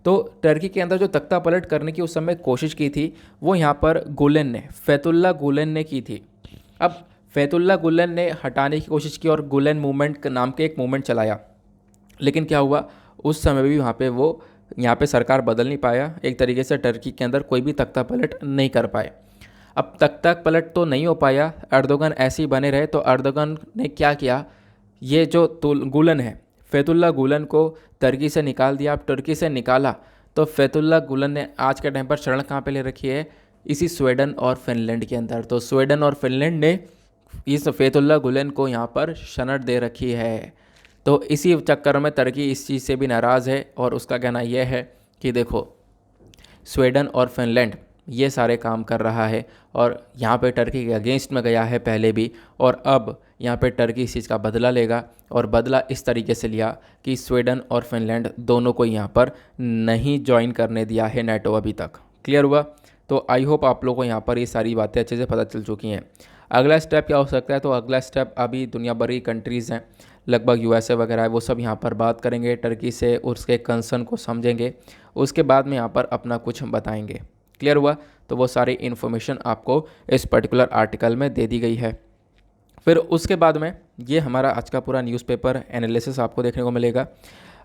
तो टर्की के अंदर जो तख्ता पलट करने की उस समय कोशिश की थी, वो यहाँ पर गुलेन ने, फैतुल्ला गुलेन ने की थी। अब फैतुल्ला गुलेन ने हटाने की कोशिश की और गुलेन मूवमेंट नाम के एक मूवमेंट चलाया। लेकिन क्या हुआ, उस समय भी वहाँ पे वो यहाँ पे सरकार बदल नहीं पाया, एक तरीके से टर्की के अंदर कोई भी तख्ता पलट नहीं कर पाए। अब तख्ता पलट तो नहीं हो पाया, अर्दोगन ऐसे ही बने रहे। तो अर्दोगन ने क्या किया, ये जो गुलन है, फैतुल्ला गुलन को टर्की से निकाल दिया। अब टर्की से निकाला तो फैतुल्ला गुलन ने आज के टाइम पर शरण कहाँ पे ले रखी है, इसी स्वीडन और फिनलैंड के अंदर। तो स्वीडन और फिनलैंड ने इस फैतुल्ला गुलन को यहाँ पर शरण दे रखी है। तो इसी चक्कर में टर्की इस चीज़ से भी नाराज़ है, और उसका कहना यह है कि देखो स्वीडन और फिनलैंड ये सारे काम कर रहा है, और यहाँ पे टर्की के अगेंस्ट में गया है पहले भी, और अब यहाँ पे टर्की इस चीज़ का बदला लेगा। और बदला इस तरीके से लिया कि स्वीडन और फिनलैंड दोनों को यहाँ पर नहीं ज्वाइन करने दिया है नेटो अभी तक। क्लियर हुआ। तो आई होप आप लोगों को यहाँ पर ये सारी बातें अच्छे से पता चल चुकी हैं। अगला स्टेप क्या हो सकता है, तो अगला स्टेप अभी दुनिया भर की कंट्रीज़ हैं, लगभग USA वगैरह है, वो सब यहाँ पर बात करेंगे टर्की से, उसके कंसर्न को समझेंगे, उसके बाद में यहाँ पर अपना कुछ बताएंगे। क्लियर हुआ। तो वो सारी इन्फॉर्मेशन आपको इस पर्टिकुलर आर्टिकल में दे दी गई है। फिर उसके बाद में ये हमारा आज का पूरा न्यूज़पेपर एनालिसिस आपको देखने को मिलेगा।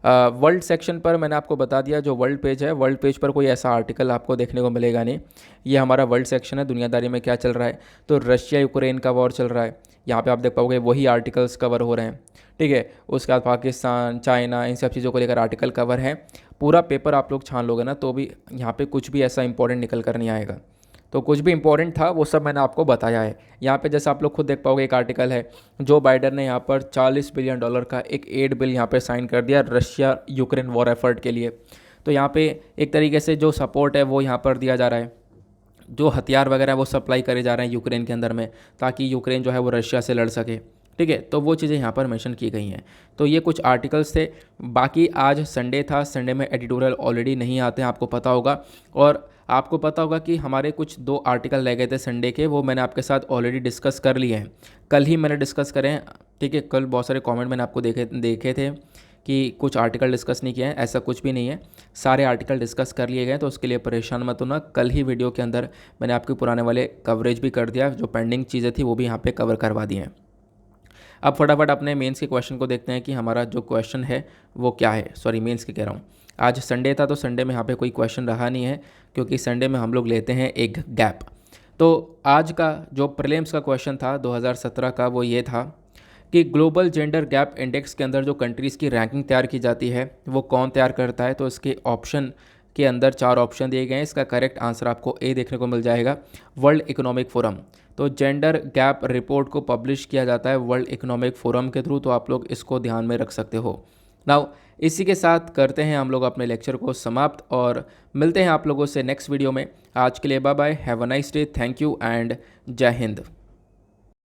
वर्ल्ड सेक्शन पर मैंने आपको बता दिया, जो वर्ल्ड पेज है, वर्ल्ड पेज पर कोई ऐसा आर्टिकल आपको देखने को मिलेगा नहीं। ये हमारा वर्ल्ड सेक्शन है, दुनियादारी में क्या चल रहा है। तो रशिया यूक्रेन का वॉर चल रहा है, यहाँ पे आप देख पाओगे वही आर्टिकल्स कवर हो रहे हैं, ठीक है। उसके बाद पाकिस्तान, चाइना, इन सब चीज़ों को लेकर आर्टिकल कवर है। पूरा पेपर आप लोग छान लोगे ना तो भी यहाँ पे कुछ भी ऐसा इंपॉर्टेंट निकल कर नहीं आएगा। तो कुछ भी इंपॉर्टेंट था वो सब मैंने आपको बताया है। यहाँ पे जैसे आप लोग खुद देख पाओगे, एक आर्टिकल है, जो बाइडन ने यहाँ पर $40 बिलियन का एक एड बिल यहाँ पे साइन कर दिया रशिया यूक्रेन वॉर एफर्ट के लिए। तो यहाँ पे एक तरीके से जो सपोर्ट है वो यहाँ पर दिया जा रहा है, जो हथियार वगैरह वो सप्लाई करे जा रहे हैं यूक्रेन के अंदर में, ताकि यूक्रेन जो है वो रशिया से लड़ सके, ठीक है। तो वो चीज़ें यहाँ पर मेंशन की गई हैं। तो ये कुछ आर्टिकल्स थे। बाकी आज संडे था, संडे में एडिटोरियल ऑलरेडी नहीं आते हैं, आपको पता होगा। और आपको पता होगा कि हमारे कुछ 2 आर्टिकल रह गए थे संडे के, वो मैंने आपके साथ ऑलरेडी डिस्कस कर लिए हैं। कल ही मैंने डिस्कस करें, ठीक है। कल बहुत सारे कॉमेंट मैंने आपको देखे थे कि कुछ आर्टिकल डिस्कस नहीं किए हैं, ऐसा कुछ भी नहीं है, सारे आर्टिकल डिस्कस कर लिए गए। तो उसके लिए परेशान मत होना, कल ही वीडियो के अंदर मैंने आपके पुराने वाले कवरेज भी कर दिया, जो पेंडिंग चीज़ें थी वो भी यहाँ पे कवर करवा दी हैं। अब फटाफट अपने मेंस के क्वेश्चन को देखते हैं कि हमारा जो क्वेश्चन है वो क्या है। सॉरी, मेंस के कह रहा हूँ। आज संडे था तो संडे में यहाँ पे कोई क्वेश्चन रहा नहीं है, क्योंकि संडे में हम लोग लेते हैं एक गैप। तो आज का जो प्रीलिम्स का क्वेश्चन था 2017 का, वो ये था कि ग्लोबल जेंडर गैप इंडेक्स के अंदर जो कंट्रीज़ की रैंकिंग तैयार की जाती है वो कौन तैयार करता है। तो इसके ऑप्शन के अंदर 4 ऑप्शन दिए गए हैं। इसका करेक्ट आंसर आपको ए देखने को मिल जाएगा, वर्ल्ड इकोनॉमिक फोरम। तो जेंडर गैप रिपोर्ट को पब्लिश किया जाता है वर्ल्ड इकोनॉमिक फोरम के थ्रू, तो आप लोग इसको ध्यान में रख सकते हो। नाउ इसी के साथ करते हैं हम लोग अपने लेक्चर को समाप्त और मिलते हैं आप लोगों से नेक्स्ट वीडियो में। आज के लिए bye bye, have a nice day, thank you and जय हिंद।